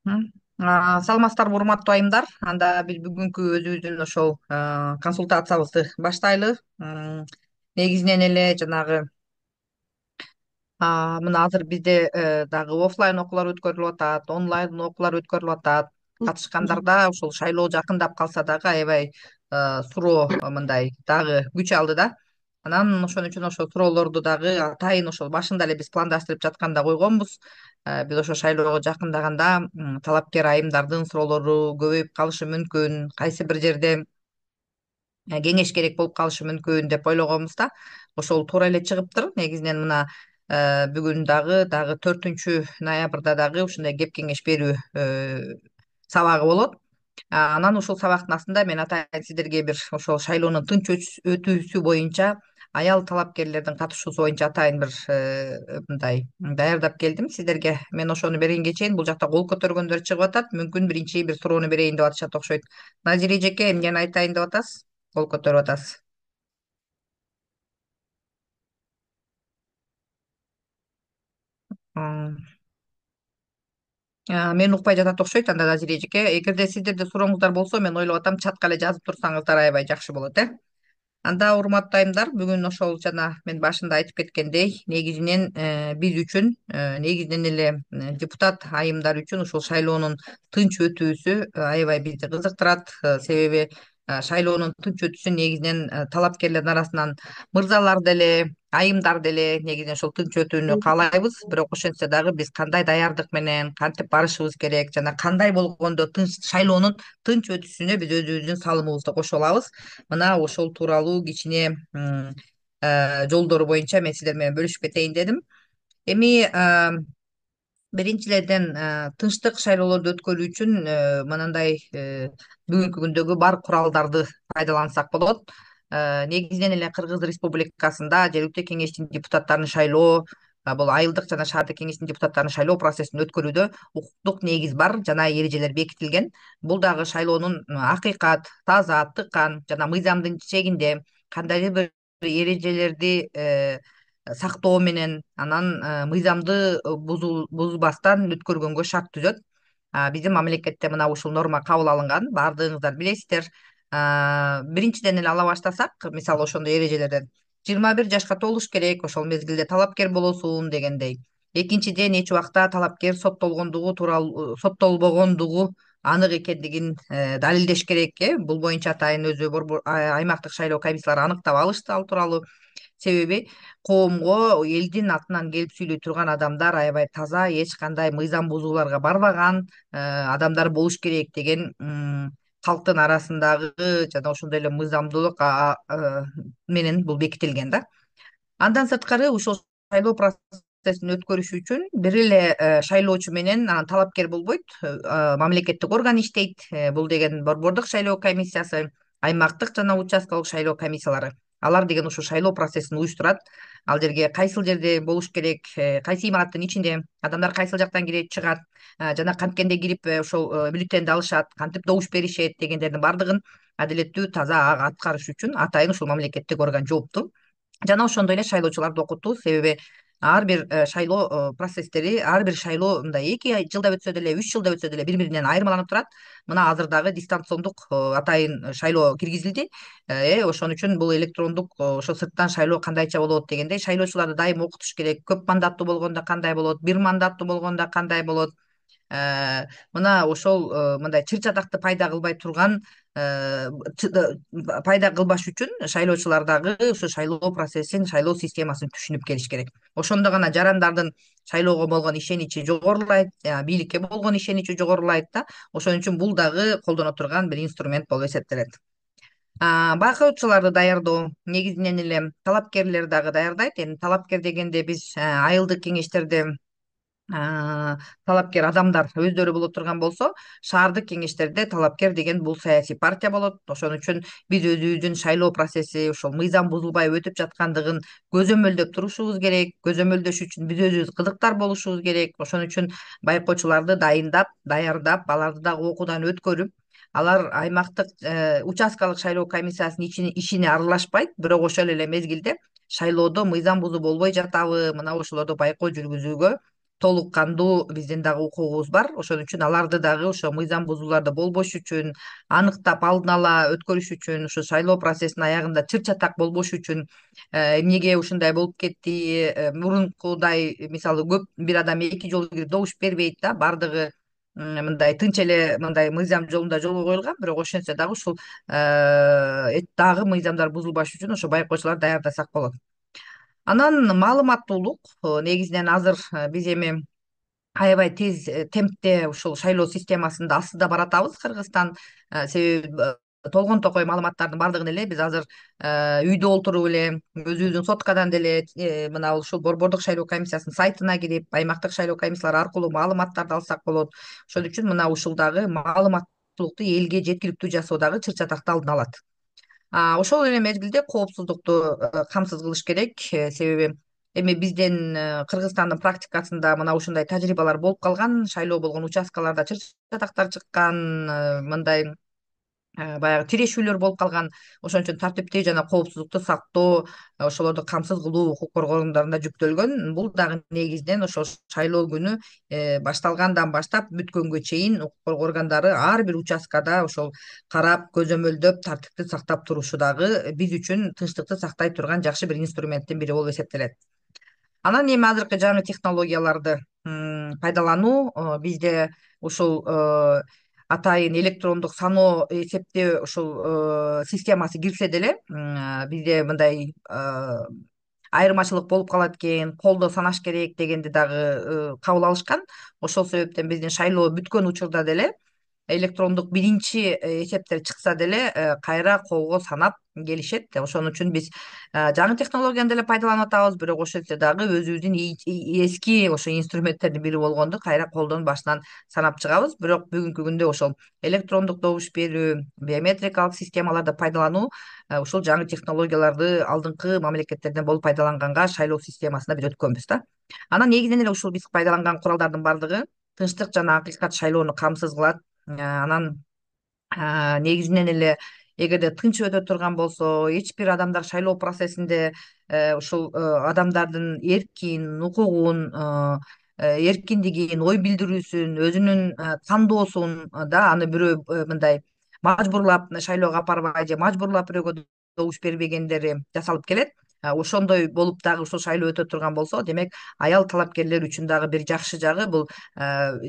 Саламатсыздарбы урматтуу айымдар. Анда биз бүгүнкү өзүбүздүн ошол консультациябызды баштайлы. Негизинен эле жанагы мына азыр бизде дагы оффлайн окуулар өткөрүлүп атат, онлайн окуулар өткөрүлүп атат. Катышкандарда ушул шайлоо жакындап калса дагы аябай суроо мындай дагы күч алды да. Анан ошон үчүн ошол суроолорду дагы атайын ошол башында эле биз пландаштырып жатканда койгонбуз. Биз ошо шайлоого жакындаганда талапкер айымдардын суроолору көбөйүп калышы мүмкүн, кайсы бир жерде кеңеш керек болуп калышы мүмкүн деп ойлогонбуз да. Ошол туура эле чыгыптыр. Негизинен мына бүгүн дагы 4 ноябрда дагы ушундай кеп кеңеш берүү сабагы болот. Анан ушул сабактын астында мен атайын сиздерге бир ошол шайлоонун тынч өтүүсү боюнча аял талапкерлердин катышуусу боюнча атайын бир мындай даярдап келдим сиздерге. Мен ошону бергенге чейин бул жакта кол көтөргөндөр чыгып атат. Мүмкүн биринчи бир суроону берейин деп атышат окшойт. Назире эжеке, эмнени айтайын деп атасыз? Кол көтөрүп атасыз. М, Мени укпай жатат окшойт анда Назире эжеке. Эгерде сиздерде сурооңуздар болсо мен ойлоп атам чатка эле жазып турсаңыздар аябай жакшы болот, э. Анда урматтуу айымдар, бүгүн ошол жана мен башында айтып кеткендей, негизинен биз үчүн, негизинен эле депутат айымдар үчүн ушул шайлоонун тынч өтүүсү аябай бизди кызыктырат. Себеби шайлоонун тынч өтүүсүн негизинен талапкерлердин арасынан мырзалар деле, айымдар деле негизинен ошол тынч өтүүнү каалайбыз. Бирок ошентсе дагы биз кандай даярдык менен кантип барышыбыз керек жана кандай болгондо шайлоонун тынч өтүшүнө биз өзүбүздүн салымыбызды кошо алабыз. Мына ошол тууралуу кичине жолдору боюнча мен сиздер менен бөлүшүп кетейин дедим. Эми биринчилерден тынчтык шайлоолорду өткөрүү үчүн мынандай бүгүнкү күндөгү бар куралдарды пайдалансак болот. Негизинен эле Кыргыз Республикасында жергиликтүү кеңештин депутаттарын шайлоо, бул айылдык жана шаардык кеңештин депутаттарын шайлоо процессин өткөрүүдө укуктук негиз бар жана эрежелер бекитилген. Бул дагы шайлоонун акыйкат, таза, тыккан жана мыйзамдын чегинде кандайдыр бир эрежелерди сактоо менен анан мыйзамды бузбастан өткөргөнгө шарт түзөт. Биздин мамлекетте мына ушул норма кабыл алынган, баардыгыңыздар билесиздер. Биринчиден эле ала баштасак, мисалы ошондой эрежелерден 21 жашка толуш керек, ошол мезгилде талапкер болосуң дегендей. Экинчиден эч убакта талапкер соттолгондугу тууралуу соттолбогондугу анык экендигин далилдеш керек, э. Бул боюнча атайын өзү аймактык шайлоо комиссиялары аныктап алышты ал тууралуу. Себеби коомго элдин атынан келип сүйлөй турган адамдар аябай таза, эч кандай мыйзам бузууларга барбаган адамдар болуш керек деген калктын арасындагы жана ошондой эле мыйзамдуулук менен бул бекитилген да. Андан сырткары ушул шайлоо процессин өткөрүш үчүн бир эле шайлоочу менен анан талапкер болбойт, мамлекеттик орган иштейт. Бул деген борбордук шайлоо комиссиясы, аймактык жана участкалык шайлоо комиссиялары. Алар деген ушул шайлоо процессин уюштурат. Ал жерге кайсыл жерде болуш керек, кайсы имараттын ичинде, адамдар кайсыл жактан кирип чыгат, жана канткенде кирип ошол бюллетенди алышат, кантип добуш беришет дегендердин баардыгын адилеттүү, таза аткарыш үчүн атайын ушул мамлекеттик орган жоопту. Жана ошондой эле шайлоочуларды окутуу. Себеби ар бир шайлоо процесстери, ар бир шайлоо мындай 2 жылда өтсө деле, 3 жылда өтсө деле бири биринен айырмаланып турат. Мына азыр дагы дистанциондук атайын шайлоо киргизилди. Ошон үчүн бул электрондук ошо сырттан шайлоо кандайча болот дегендей шайлоочуларды дайыма окутуш керек. Көп мандаттуу болгондо кандай болот, бир мандаттуу болгондо кандай болот. Мына ошол мындай чыр чатакты э, пайда кылбаш үчүн шайлоочулар дагы ушу шайлоо процессин, шайлоо системасын түшүнүп келиш керек. Ошондо гана жарандардын шайлоого болгон ишеничи жогорулайт, бийликке болгон ишеничи жогорулайт да. Ошон үчүн бул дагы колдоно турган бир инструмент болуп эсептелет. Байкоочуларды даярдоо негизинен эле талапкерлер дагы даярдайт. Эми талапкер дегенде биз айылдык кеңештерде талапкер адамдар өздөрү боло турган болсо, шаардык кеңештерде талапкер деген бул саясий партия болот. Ошон үчүн биз өзүбүздүн шайлоо процесси ушул мыйзам бузулбай өтүп жаткандыгын көзөмөлдөп турушубуз керек. Көзөмөлдөш үчүн биз өзүбүз кызыктар болушубуз керек. Ошон үчүн байкоочуларды дайындап, даярдап, аларды дагы окуудан өткөрүп, алар аймактык участкалык шайлоо комиссиясынын ишине аралашпайт, бирок ошол эле мезгилде шайлоодо мыйзам бузуу болбой жатабы, мына ошолорду байкоо жүргүзүүгө толук кандуу биздин дагы укугубуз бар. Ошон үчүн аларды дагы ошо мыйзам бузууларды болбош үчүн, аныктап алдын ала өткөрүш үчүн, ушу шайлоо процессинин аягында чыр чатак болбош үчүн эмнеге ушундай болуп кетти, мурункудай мисалы көп бир адам эки жолу кирип добуш бербейт да, баардыгы мындай тынч эле мындай мыйзам жолунда жолго коюлган, бирок ошентсе дагы ушул дагы мыйзамдар бузулбаш үчүн ошо байкоочуларды даярдасак болот. Анан маалыматтуулук негизинен азыр биз эми аябай тез темпте ушул шайлоо системасында астында баратабыз Кыргызстан. Себеби толгон токой маалыматтардын баардыгын эле биз азыр үйдө олтуруп эле өзүбүздүн соткадан деле мына ушул борбордук шайлоо комиссиясынын сайтына кирип аймактык шайлоо комиссиялары аркылуу маалыматтарды алсак болот. Ошон үчүн мына ушул дагы маалыматтуулукту элге жеткиликтүү жасоо дагы чыр чатакты алдын алат. Ошол эле мезгилде коопсуздукту камсыз кылыш керек. Себеби эми биздин Кыргызстандын практикасында мына ушундай тажрыйбалар болуп калган, шайлоо болгон участкаларда чыр чатактар чыккан, мындай баягы тирешүүлөр болуп калган. Ошон үчүн тартиптүү жана коопсуздукту сактоо, ошолорду камсыз кылуу укук коргоо органдарына жүктөлгөн. Бул дагы негизинен ошол шайлоо күнү башталгандан баштап бүткөнгө чейин укук коргоо органдары ар бир участкада ошол карап, көзөмөлдөп, тартипти сактап турушу дагы биз үчүн тынчтыкты сактай турган жакшы бир инструменттин бири болуп эсептелет. Анан эми азыркы жаңы технологияларды пайдалануу бизде ушул атайын электрондук саноо эсептөө ушул системасы кирсе деле бизде мындай айырмачылык болуп калат экен, колдо санаш керек дегенди дагы кабыл алышкан. Ошол себептен биздин шайлоо бүткөн учурда деле электрондук биринчи эсептер чыкса деле кайра колго санап келишет. Ошон үчүн биз жаңы технологияны деле пайдаланып атабыз, бирок ошентсе дагы өзүбүздүн эски ошо инструменттердин бири болгонду кайра колдон башынан санап чыгабыз. Бирок бүгүнкү күндө ошол электрондук добуш берүү, биометрикалык системаларды пайдалануу ушул жаңы технологияларды алдыңкы мамлекеттерден болуп пайдаланганга шайлоо системасына биз өткөнбүз да. Анан негизинен эле ушул биз пайдаланган куралдардын баардыгы тынчтык жана акыйкат шайлоону камсыз кылат. Анан негизинен эле эгерде тынч өтө турган болсо, эч бир адамдар шайлоо процессинде ушул адамдардын эркин, укугун, эркиндигин, ой билдирүүсүн, өзүнүн тандоосун да аны бирөө мындай мажбурлап шайлоого алып барбай же мажбурлап бирөөгө добуш бербегендери жасалып келет. Ошондой болуп дагы ушул шайлоо өтө турган болсо, демек аял талапкерлер үчүн дагы бир жакшы жагы бул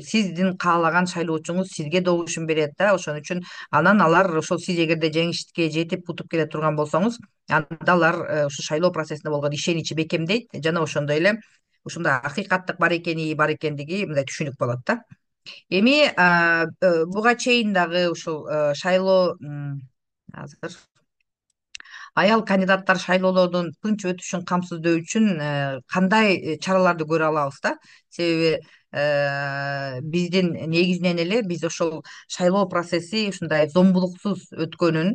сиздин каалаган шайлоочуңуз сизге добушун берет да. Ошон үчүн анан алар ошол сиз эгерде жеңишке жетип утуп келе турган болсоңуз, анда алар ушу шайлоо процессине болгон ишеничи бекемдейт жана ошондой эле ушундай акыйкаттык бар экендиги мындай түшүнүк болот да. Эми буга чейин дагы ушул шайлоо азыр аял кандидаттар шайлоолордун тынч өтүшүн камсыздоо үчүн кандай чараларды көрө алабыз да. Себеби биздин негизинен эле биз ошол шайлоо процесси ушундай зомбулуксуз өткөнүн,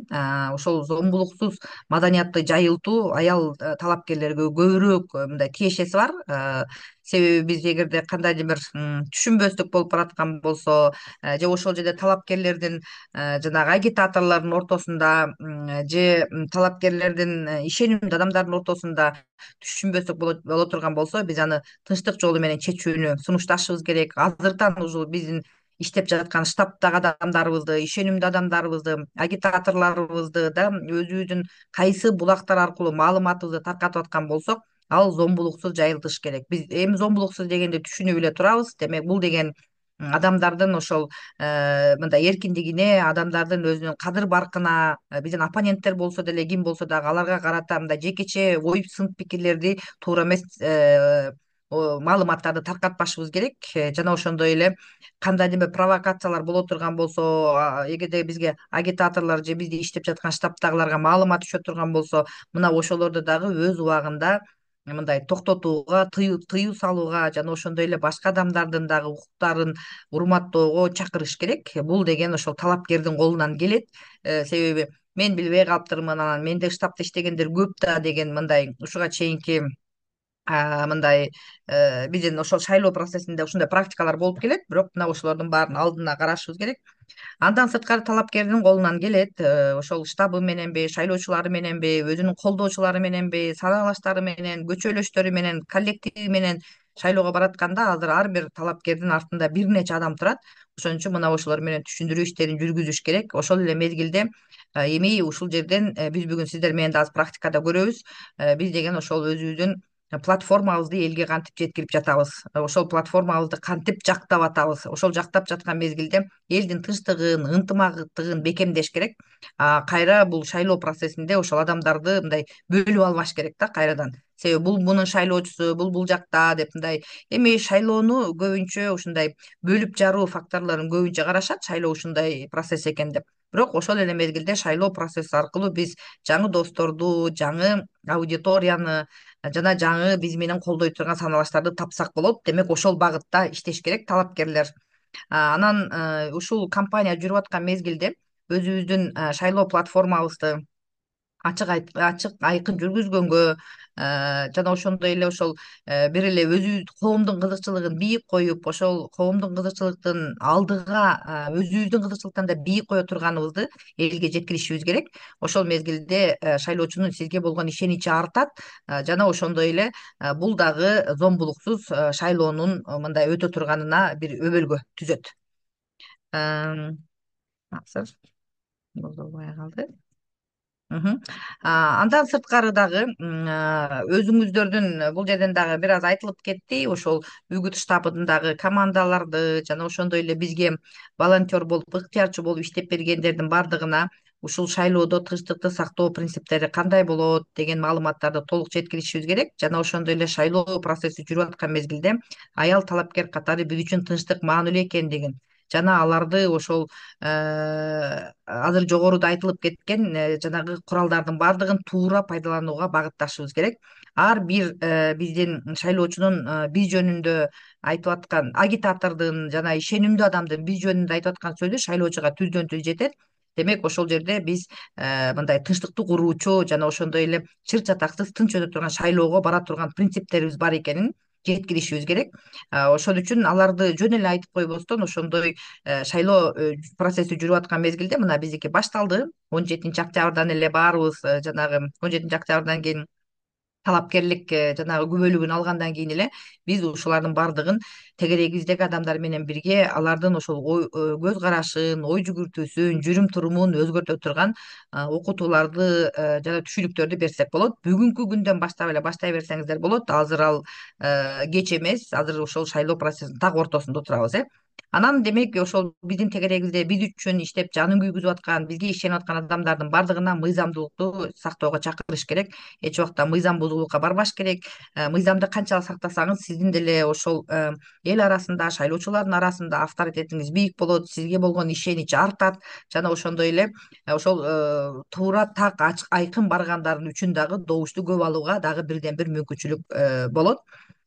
ошол зомбулуксуз маданиятты жайылтуу аял талапкерлерге көбүрөөк мындай тиешеси бар. Себеби биз эгерде кандайдыр бир түшүнбөстүк болуп бараткан болсо же ошол жерде талапкерлердин жанагы агитаторлордун ортосунда же талапкерлердин ишенимдүү адамдардын ортосунда түшүнбөстүк боло турган болсо, биз аны тынчтык жолу менен чечүүнү сунушташыбыз керек. Азыртан ушул биздин иштеп жаткан штабтагы адамдарыбызды, ишенимдүү адамдарыбызды, агитаторлорубузду да өзүбүздүн кайсы булактар аркылуу маалыматыбызды таркатып аткан болсок, ал зомбулуксуз жайылтыш керек. Биз эми зомбулуксуз дегенди түшүнүп эле турабыз. Демек бул деген адамдардын ошол мындай эркиндигине, адамдардын өзүнүн кадыр баркына, биздин оппоненттер болсо деле ким болсо дагы аларга карата мындай жекече ой сын пикирлерди, туура эмес маалыматтарды таркатпашыбыз керек. Жана ошондой эле кандайдыр бир провокациялар боло турган болсо, эгерде бизге агитаторлор же бизде иштеп жаткан штабтагыларга маалымат түшө турган болсо, мына ошолорду дагы өз убагында мындай токтотууга, тыюу салууга жана ошондой эле башка адамдардын дагы укуктарын урматтоого чакырыш керек. Бул деген ошол талапкердин колунан келет. Себеби мен билбей калыптырмын, анан менде штабта иштегендер көп да деген мындай ушуга чейинки мындай биздин ошол шайлоо процессинде ушундай практикалар болуп келет. Бирок мына ошолордун баарын алдына карашыбыз керек. Андан сырткары талапкердин колунан келет ошол штабы мененби, шайлоочулары мененби, өзүнүн колдоочулары мененби, санаалаштары менен, көчөлөштөрү менен, коллективи менен шайлоого баратканда азыр ар бир талапкердин артында бир нече адам турат. Ошон үчүн мына ошолор менен түшүндүрүү иштерин жүргүзүш керек. Ошол эле мезгилде эми ушул жерден биз бүгүн сиздер менен да аз практикада көрөбүз. Биз деген ошол өзүбүздүн платформабызды элге кантип жеткирип жатабыз, ошол платформабызды кантип жактап атабыз. Ошол жактап жаткан мезгилде элдин тынчтыгын, ынтымактыгын бекемдеш керек. Кайра бул шайлоо процессинде ошол адамдарды мындай бөлүп албаш керек да кайрадан. Себеби бул мунун шайлоочусу, бул жакта деп мындай. Эми шайлоону көбүнчө ушундай бөлүп жаруу факторлорун көбүнчө карашат, шайлоо ушундай процесс экен деп. Бирок ошол эле мезгилде шайлоо процесси аркылуу биз жаңы досторду, жаңы аудиторияны жана жаңы биз менен колдой турган саналаштарды тапсак болот. Демек ошол багытта иштеш керек талапкерлер. Анан ушул кампания жүрүп аткан мезгилде өзүбүздүн шайлоо платформабызды ачык айкын жүргүзгөнгө жана ошондой эле ошол бир эле өзүбүз коомдун кызыкчылыгын бийик коюп, ошол коомдун кызыкчылыктын алдыга өзүбүздүн кызыкчылыктан да бийик кое турганыбызды элге жеткиришибиз керек. Ошол мезгилде шайлоочунун сизге болгон ишеничи артат, жана ошондой эле бул дагы зомбулуксуз шайлоонун мындай өтө турганына бир өбөлгө түзөт. Азыр бузулбай калды. Мгм. Андан сырткары дагы өзүңүздөрдүн бул жерден дагы бир аз айтылып кетти. Ошол үгүт штабын дагы командаларды жана ошондой эле бизге волонтер болуп, ыктыярчы болуп иштеп бергендердин баардыгына ушул шайлоодо тынчтыкты сактоо принциптери кандай болот деген маалыматтарды толук жеткиришибиз керек. Жана ошондой эле шайлоо процесси жүрүп аткан мезгилде аял талапкер катары биз үчүн тынчтык маанилүү экендигин жана аларды ошол азыр жогоруда айтылып кеткен жанагы куралдардын баардыгын туура пайдаланууга багытташыбыз керек. Ар бир биздин шайлоочунун биз жөнүндө айтып аткан агитатордун жана ишенимдүү адамдын биз жөнүндө айтып аткан сөзү шайлоочуга түздөн түз жетет. Демек ошол жерде биз мындай тынчтыкты куруучу жана ошондой эле чыр чатаксыз тынч өтө турган шайлоого бара турган принциптерибиз бар экенин жеткиришибиз керек. Ошон үчүн аларды жөн эле айтып койбостон ошондой шайлоо процесси жүрүп аткан мезгилде мына биздики башталды. 17 октябрдан эле баарыбыз жанагы 17 октябрдан кийин талапкерлик жанагы күбөлүгүн алгандан кийин эле биз ушулардын баардыгын тегерегибиздеги адамдар менен бирге алардын ошол көз карашын, ой жүгүртүүсүн, жүрүм турумун өзгөртө турган окутууларды жана түшүнүктөрдү берсек болот. Бүгүнкү күндөн баштап эле баштай берсеңиздер болот. Азыр ал кеч эмес, азыр ошол шайлоо процессинин так ортосунда отурабыз. Анан демек ошол биздин тегерегибизде биз үчүн иштеп жанын күйгүзүп аткан, бизге ишенип аткан адамдардын баардыгына мыйзамдуулукту сактоого чакырыш керек. Эч убакта мыйзам бузуулукка барбаш керек. Мыйзамды канчалык сактасаңыз сиздин деле ошол эл арасында, шайлоочулардын арасында авторитетиңиз бийик болот, сизге болгон ишенич артат жана ошондой эле ошол туура так ачык айкын баргандардын үчүн дагы добушту көп алууга дагы бирден бир мүмкүнчүлүк болот.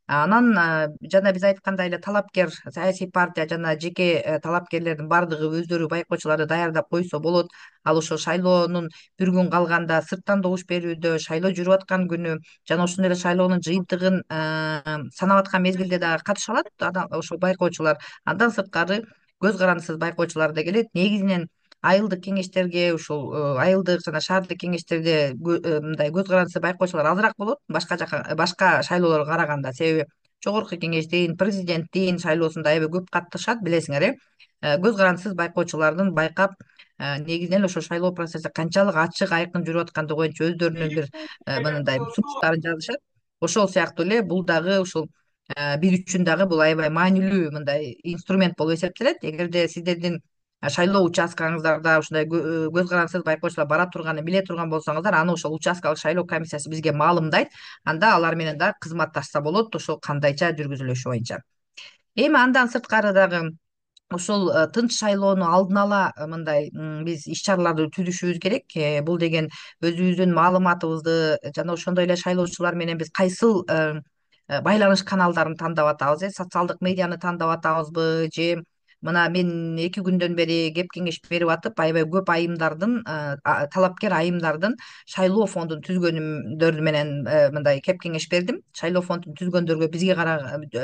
Анан жана биз айткандай эле талапкер саясий партия жана жеке талапкерлердин баардыгы өздөрү байкоочуларды даярдап койсо болот. Ал ошол шайлоонун бир күн калганда сырттан добуш берүүдө, шайлоо жүрүп аткан күнү жана ошондой эле шайлоонун жыйынтыгын санап аткан мезгилде дагы катыша алат ошол байкоочулар. Андан сырткары көз карандысыз байкоочулар да келет. Негизинен айылдык кеңештерге ушул айылдык жана шаардык кеңештерде мындай көз карандысыз байкоочулар азыраак болот башка жака башка шайлоолорго караганда. Себеби жогорку кеңештин, президенттин шайлоосунда аябай көп катышат, билесиңер. Көз карандысыз байкоочулардын байкап негизинен эле ошол шайлоо процесси канчалык ачык айкын жүрүп атканды боюнча өздөрүнүн бир мындай сунуштарын жазышат. Ошол сыяктуу эле бул дагы ушул биз үчүн дагы бул аябай маанилүү мындай инструмент болуп эсептелет. Эгерде сиздердин шайлоо участкаңыздарда ушундай көз карандысыз байкоочулар бара турганын биле турган болсоңуздар, аны ошол участкалык шайлоо комиссиясы бизге маалымдайт. Анда алар менен дагы кызматташса болот, ошол кандайча жүргүзүлүшү боюнча. Эми андан сырткары дагы ушул тынч шайлоону алдын ала мындай биз иш чараларды түзүшүбүз керек. Бул деген өзүбүздүн маалыматыбызды жана ошондой эле шайлоочулар менен биз кайсыл байланыш каналдарын тандап атабыз, социалдык медианы тандап атабызбы же мына мен 2 күндөн бери кеп кеңеш берип атып аябай көп айымдардын талапкер айымдардын шайлоо фондун түзгөндөр менен мындай кеп кеңеш бердим. Шайлоо фондун түзгөндөргө бизге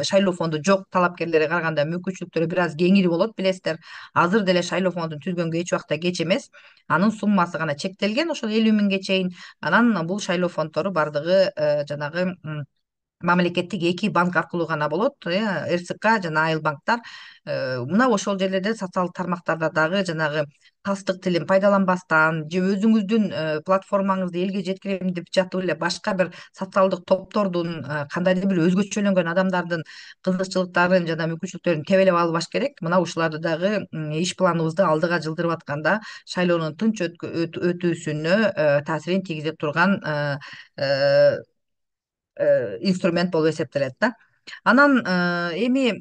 шайлоо фонду жок талапкерлерге караганда мүмкүнчүлүктөрү бир аз кеңири болот, билесиздер. Азыр деле шайлоо фондун түзгөнгө эч убакта кеч эмес. Анын суммасы гана чектелген, ошол 50 миңге чейин. Анан бул шайлоо фонддору баардыгы жанагы мамлекеттик эки банк аркылуу гана болот, РСК жана Айыл банктар. Мына ошол жерлерде социалдык тармактарда дагы жанагы кастык тилин пайдаланбастан же өзүңүздүн платформаңызды элге жеткирем деп жатып эле башка бир социалдык топтордун кандайдыр бир өзгөчөлөнгөн адамдардын кызыкчылыктарын жана мүмкүнчүлүктөрүн тебелеп албаш керек. Мына ушуларды дагы иш планыбызды алдыга жылдырып атканда шайлоонун тынч өтүүсүнө таасирин тийгизе турган инструмент болуп эсептелет да. Анан эми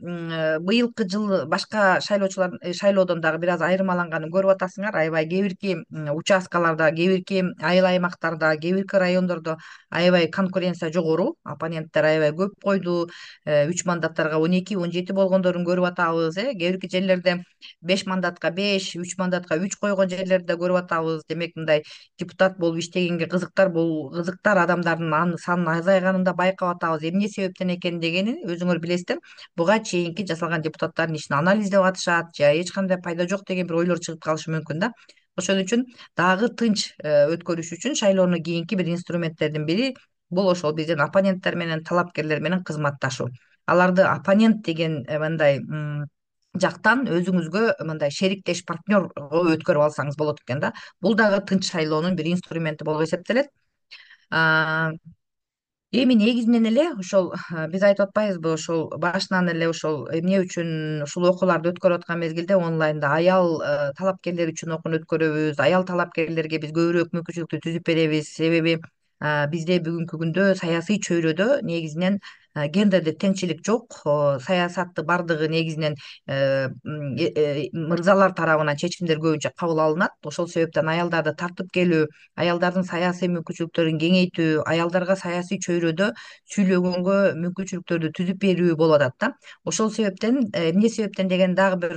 быйылкы жыл башка шайлоодон дагы бир аз айырмаланганын көрүп атасыңар. Аябай кээ бирки участкаларда, кээ бирки айыл аймактарда, кээ бирки райондордо аябай конкуренция жогору, оппоненттер аябай көп койду. 3 мандаттарга 12, 17 болгондорун көрүп атабыз. Кээ бирки жерлерде 5 мандатка 5, 3 мандатка 3 койгон жерлерди да көрүп атабыз. Демек мындай депутат болуп иштегенге кызыктар адамдардын санын азайганын да байкап атабыз. Эмне себептен экен дегени өзүңөр билесиздер. Буга чейинки жасалган депутаттардын ишин анализдеп атышат же эч кандай пайда жок деген бир ойлор чыгып калышы мүмкүн да. Ошон үчүн дагы тынч өткөрүш үчүн шайлоону кийинки бир инструменттердин бири бул ошол биздин оппоненттер менен талапкерлер менен кызматташуу. Аларды оппонент деген мындай жактан өзүңүзгө мындай шериктеш партнерго өткөрүп алсаңыз болот экен да. Бул дагы тынч шайлоонун бир инструменти болуп эсептелет. А, Эми негизинен эле ошол биз айтып атпайбызбы, ошол башынан эле ошол эмне үчүн ушул окууларды өткөрүп аткан мезгилде онлайнда аял талапкерлер үчүн окууну өткөрөбүз, аял талапкерлерге биз көбүрөөк мүмкүнчүлүктү түзүп беребиз. Себеби бизде бүгүнкү күндө саясий чөйрөдө негизинен гендердик теңчилик жок. Саясатты бардыгы негизинен мырзалар тарабынан чечимдер көбүнчө кабыл алынат. Ошол себептен аялдарды тартып келүү, аялдардын саясий мүмкүнчүлүктөрүн кеңейтүү, аялдарга саясий чөйрөдө сүйлөгөнгө мүмкүнчүлүктөрдү түзүп берүү болуп атат да. Ошол себептен эмне себептен деген дагы бир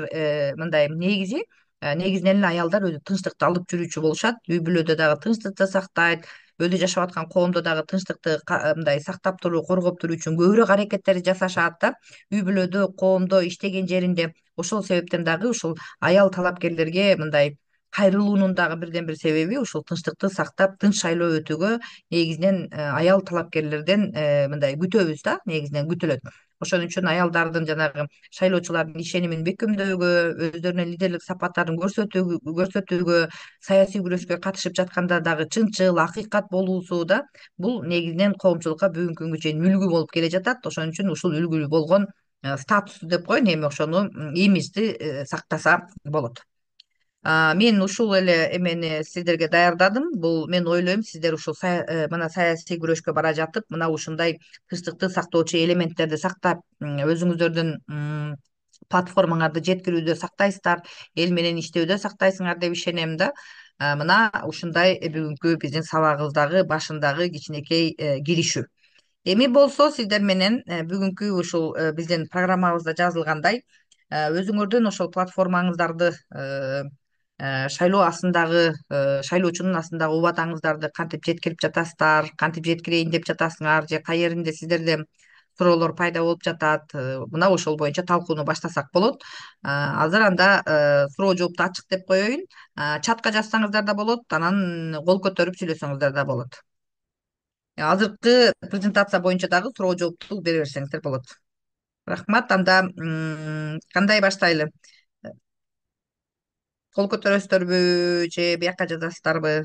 мындай негизинен эле аялдар өзү тынчтыкты алып жүрүүчү болушат. Үй бүлөдө дагы тынчтыкты сактайт, өзү жашап аткан коомдо дагы тынчтыкты мындай сактап туруу, коргоп туруу үчүн көбүрөөк аракеттерди жасашат да. Үй бүлөдө, коомдо, иштеген жеринде. Ошол себептен дагы ушул аял талапкерлерге мындай кайрылуунун дагы бирден бир себеби ушул тынчтыкты сактап, тынч шайлоо өтүүгө негизинен аял талапкерлерден мындай күтөбүз да, негизинен күтүлөт. Ошон үчүн аялдардын жанагы шайлоочулардын ишенимин бекемдөөгө, өздөрүнүн лидерлик сапаттарын көрсөтүүгө, саясий күрөшкө катышып жатканда дагы чынчыл, акыйкат болуусу да, бул негизинен коомчулукка бүгүнкү күнгө чейин үлгү болуп келе жатат. Ошон үчүн ушул үлгүлүү болгон статус деп коеюн, эми ошону имиджди сактаса болот. Мен ушул эле эмени сиздерге даярдадым. Бул мен ойлойм, сиздер ушул мына саясий күрөшкө бара жатып, мына ушундай тынчтыкты сактоочу элементтерди сактап, өзүңүздөрдүн платформаңарды жеткирүүдө сактайсыздар, эл менен иштөөдө сактайсыңар деп ишенем да. Мына ушундай бүгүнкү биздин сабагыбыздагы башындагы кичинекей киришүү. Эми болсо сиздер менен бүгүнкү ушул биздин программабызда жазылгандай өзүңөрдүн ошол платформаңыздарды шайлоо астындагы шайлоочунун астындагы убадаңыздарды кантип жеткирип жатасыздар, кантип жеткирейин деп жатасыңар, же кай жеринде сиздерде суроолор пайда болуп жатат, мына ошол боюнча талкууну баштасак болот. Азыр анда суроо жоопту ачык деп коеюн. Чатка жазсаңыздар да болот, анан кол көтөрүп сүйлөсөңүздөр да болот. Азыркы презентация боюнча дагы суроо жоопту бере берсеңиздер болот. Рахмат. Анда кандай баштайлы? Кол көтөрөсүздөрбү же бияка жазасыздарбы?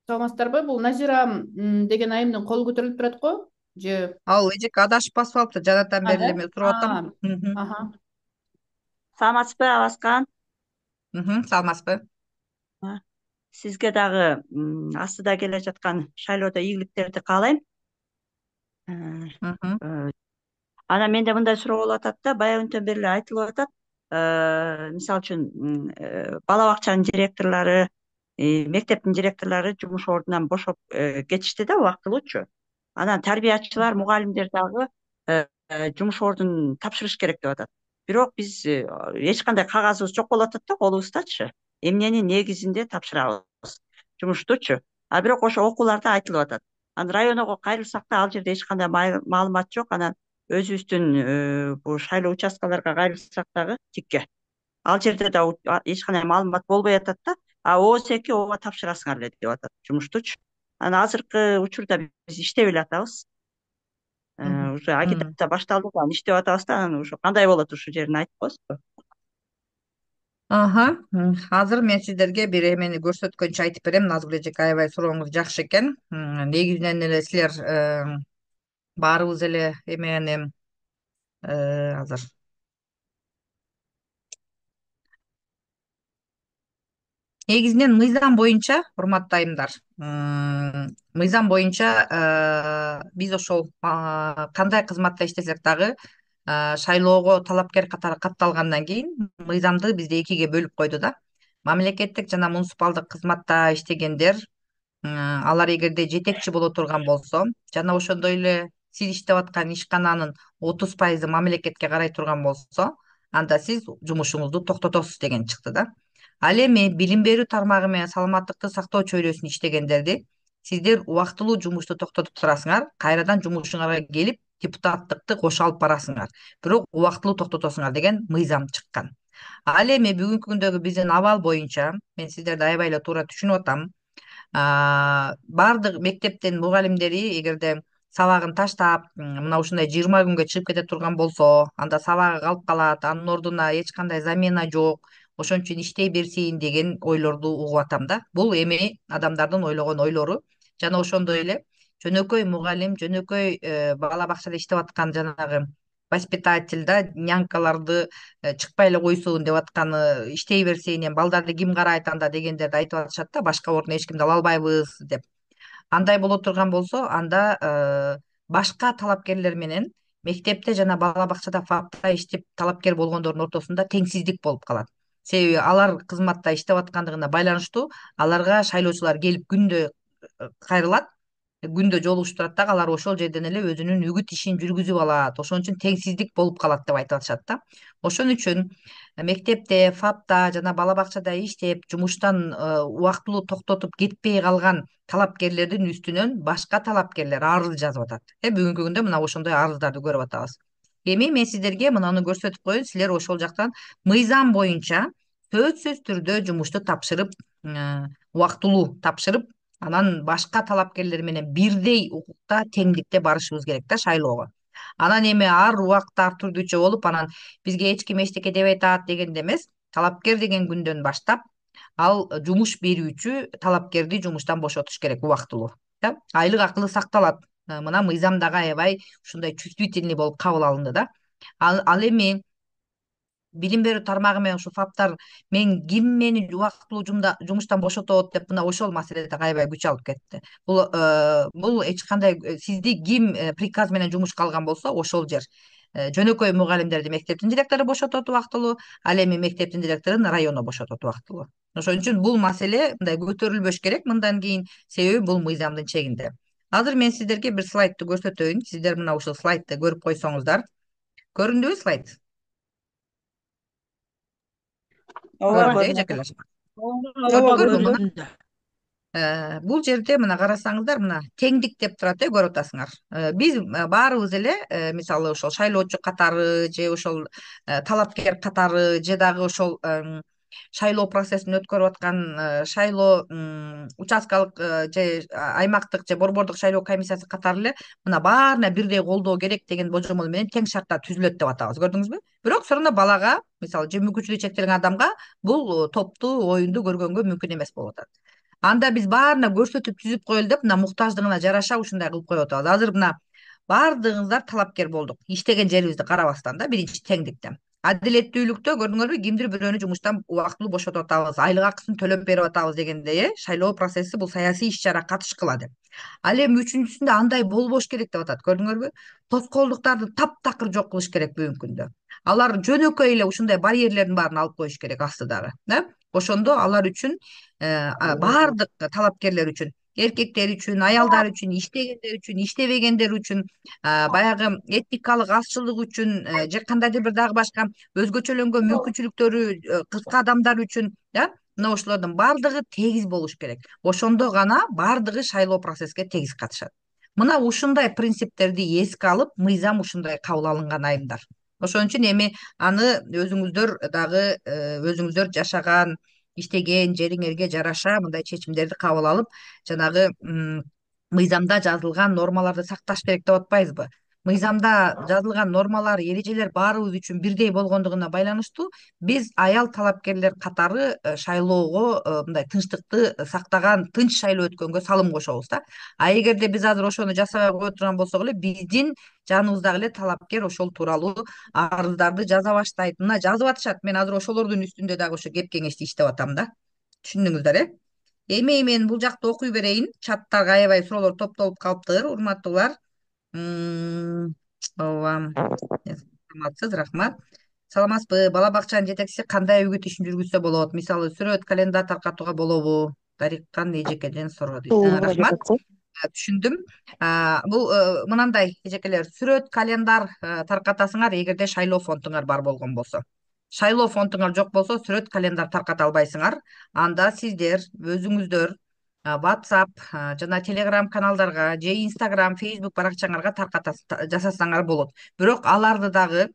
Саламатсыздарбы? Бул Назира деген айымдын колу көтөрүлүп турат го? Же Ал эжеке адашып басып алыптыр. Жададан а бери да? эле мен сурап атам. Аха. Саламатсызбы, Аласкан? Саламатсызбы? А, Сизге дагы астыда келе жаткан шайлоодо ийгиликтерди каалайм. Мгм. Э, Анан менде мындай суроо болуп атат да, баягынтен бери эле айтылып атат. Мисалы үчүн бала бакчанын директорлору, мектептин директорлору жумуш ордунан бошоп кетишти да убактылуучу. Анан тарбиячылар, мугалимдер дагы жумуш ордун тапшырыш керек деп атат. Бирок биз эч кандай кагазыбыз жок болуп атат да колубуздачы. Эмненин негизинде тапшырабыз жумуштучу. Бирок ошо окууларда айтылып атат. Анан районго кайрылсак да ал жерде эч кандай маалымат жок. Анан өзүбүздүн бул шайлоо участкаларга кайрылсак дагы тикке. Ал жерде да эч кандай маалымат болбой атат да. ооба ооба тапшырасыңар эле деп атат жумуштучу. Анан азыркы учурда биз иштеп эле атабыз. Мгм. Уже Мгм. агитация башталды да, иштеп атабыз да, анан ушу кандай болот ушул жерин айтып коесузбу? Аха, азыр мен сиздерге бир эмени көрсөткөнчө айтып берем. Назгүл эжеке, аябай сурооңуз жакшы экен. Негизинен эле силер баарыбыз эле эмени азыр негизинен мыйзам боюнча, урматтуу айымдар, мыйзам боюнча биз ошол кандай кызматта иштесек дагы шайлоого талапкер катары катталгандан кийин мыйзамды бизде экиге бөлүп койду да. Мамлекеттик жана муниципалдык кызматта иштегендер, алар эгерде жетекчи боло турган болсо жана ошондой эле сиз иштеп аткан ишкананын 30% мамлекетке карай турган болсо, анда сиз жумушуңузду токтотосуз деген чыкты да. Ал эми билим берүү тармагы менен саламаттыкты сактоо чөйрөсүн иштегендерди сиздер убактылуу жумушту токтотуп турасыңар, кайрадан жумушуңарга келип депутаттыкты кошо алып барасыңар, бирок убактылуу токтотосуңар деген мыйзам чыккан. Ал эми бүгүнкү күндөгү биздин абал боюнча мен сиздерди аябай эле туура түшүнүп атам. Баардык мектептин мугалимдери эгерде сабагын таштап, мына ушундай 20 күнгө чыгып кете турган болсо, анда сабагы калып калат, анын ордуна эч кандай замена жок, ошон үчүн иштей берсин деген ойлорду угуп атам да. Бул эми адамдардын ойлогон ойлору жана ошондой эле жөнөкөй мугалим, жөнөкөй бала бакчада иштеп аткан жанагы воспитатель да нянькаларды чыкпай эле койсун деп атканы, иштей берсин, эми балдарды ким карайт анда дегендерди айтып атышат да, башка ордуна эч кимди ала албайбыз деп. Андай боло турган болсо, анда башка талапкерлер менен мектепте жана бала бакчада фапта иштеп талапкер болгондордун ортосунда теңсиздик болуп калат. Себеби алар кызматта иштеп аткандыгына байланыштуу аларга шайлоочулар келип күндө кайрылат, күндө жолугушуп турат дагы, алар ошол жерден эле өзүнүн үгүт ишин жүргүзүп алат. Ошон үчүн теңсиздик болуп калат деп айтып атышат да. Ошон үчүн мектепте, фапта жана бала бакчада иштеп жумуштан убактылуу токтотуп кетпей калган талапкерлердин үстүнөн башка талапкерлер арыз жазып атат. Бүгүнкү күндө мына ошондой арыздарды көрүп атабыз. Эми мен сиздерге мынаны көрсөтүп коеюн, силер ошол жактан мыйзам боюнча сөзсүз түрдө жумушту тапшырып, убактылуу тапшырып, анан башка талапкерлер менен бирдей укукта, теңдикте барышыбыз керек да шайлоого. Анан эми ар убакта ар түрдүүчө болуп, анан бизге эч ким эчтеке дебей атат дегенде эмес. Талапкер деген күндөн баштап ал жумуш берүүчү талапкерди жумуштан бошотуш керек убактылуу. Айлык акылы сакталат. Мына мыйзам дагы аябай ушундай чувствительный болуп кабыл алынды да. Ал эми билим берүү тармагы менен ушу фаптар мен ким мени убактылуу жумуштан бошотот деп мына ошол маселеде аябай күч алып кетти. Бул эч кандай сизди ким приказ менен жумушка алган болсо ошол жер. Жөнөкөй мугалимдерди мектептин директору бошотот убактылуу, ал эми мектептин директорун районо бошотот убактылуу. Ошон үчүн бул маселе мындай көтөрүлбөш керек мындан кийин, себеби бул мыйзамдын чегинде. Азыр мен сиздерге бир слайдты көрсөтөйүн. Сиздер мына ушул слайдты көрүп койсоңуздар. Көрүндүбү слайд? Ооба, Көрүндү көрүнүп атат. эжекелер? ооба Көрдүңөрбү мына? көрүндү. Бул жерде мына карасаңыздар, мына теңдик деп турат, көрүп атасыңар. Биз баарыбыз эле мисалы ошол шайлоочу катары же ошол талапкер катары же дагы ошол шайлоо процессин өткөрүп аткан шайлоо участкалык же аймактык же борбордук шайлоо комиссиясы катары эле мына баарына бирдей колдоо керек деген божомол менен тең шарттар түзүлөт деп атабыз. Көрдүңүзбү? Бирок все равно балага, мисалы же мүмкүнчүлүгү чектелген адамга бул топту, оюнду көргөнгө мүмкүн эмес болуп атат. Анда биз баарына көрсөтүп түзүп коелу деп мына муктаждыгына жараша ушундай кылып коюп атабыз. Азыр мына баардыгыңыздар талапкер болдук. Иштеген жерибизди карабастан да, биринчи теңдикте. Адилеттүүлүктө көрдүңөрбү, кимдир бирөөнү жумуштан убактылуу бошотуп атабыз, айлык акысын төлөп берип атабыз дегендей, шайлоо процесси бул саясий иш чара катышкыла деп. Ал эми үчүнчүсүндө андай болбош керек деп атат. Көрдүңөрбү? Тоскоолдуктарды таптакыр жок кылыш керек бүгүнкү күндө. Алар жөнөкөй эле ушундай барьерлердин баарын алып коюш керек астыдагы. Ошондо алар үчүн баардык талапкерлер үчүн, эркектер үчүн, аялдар үчүн, иштегендер үчүн, иштебегендер үчүн, баягы этникалык азчылык үчүн же кандайдыр бир дагы башка өзгөчөлөнгөн мүмкүнчүлүктөрү кыска адамдар үчүн, мына ошолордун баардыгы тегиз болуш керек. Ошондо гана баардыгы шайлоо процесске тегиз катышат. Мына ушундай принциптерди эске алып, мыйзам ушундай кабыл алынган айымдар. Ошон үчүн эми аны өзүңүздөр дагы өзүңүздөр жашаган иштеген жериңерге жараша мындай чечимдерди кабыл алып, жанагы мыйзамда жазылган нормаларды сакташ керек деп атпайбызбы? Мыйзамда жазылган нормалар, эрежелер баарыбыз үчүн бирдей болгондугуна байланыштуу биз аял талапкерлер катары шайлоого мындай тынчтыкты сактаган, тынч шайлоо өткөнгө салым кошобуз да. А эгерде биз азыр ошону жасабай кое турган болсок эле, биздин жаныбыздагы эле талапкер ошол тууралуу арыздарды жаза баштайт. Мына жазып атышат. Мен азыр ошолордун үстүндө дагы ошо кеп кеңешти иштеп атам да. Түшүндүңүздөр эми мен бул жакта окуй берейин. Чаттарга аябай суроолор топтолуп калыптыр, урматтуулар. Ооба. Саламатсыз, рахмат. Саламатсызбы? Бала бакчанын жетекчиси кандай үгүт ишин жүргүзсө болот? Мисалы, сүрөт, календар таркатууга болобу? Дарыктан эжекеден суроо дейт. Уулуга Рахмат. жатат. Түшүндүм. Бул мынандай эжекелер, сүрөт, календар таркатасыңар эгерде шайлоо фондуңар бар болгон болсо. Шайлоо фондуңар жок болсо, сүрөт, календар тарката албайсыңар. Анда сиздер өзүңүздөр WhatsApp жана Telegram каналдарга же Instagram, Facebook баракчаңарга жасасаңар болот. Бирок аларды дагы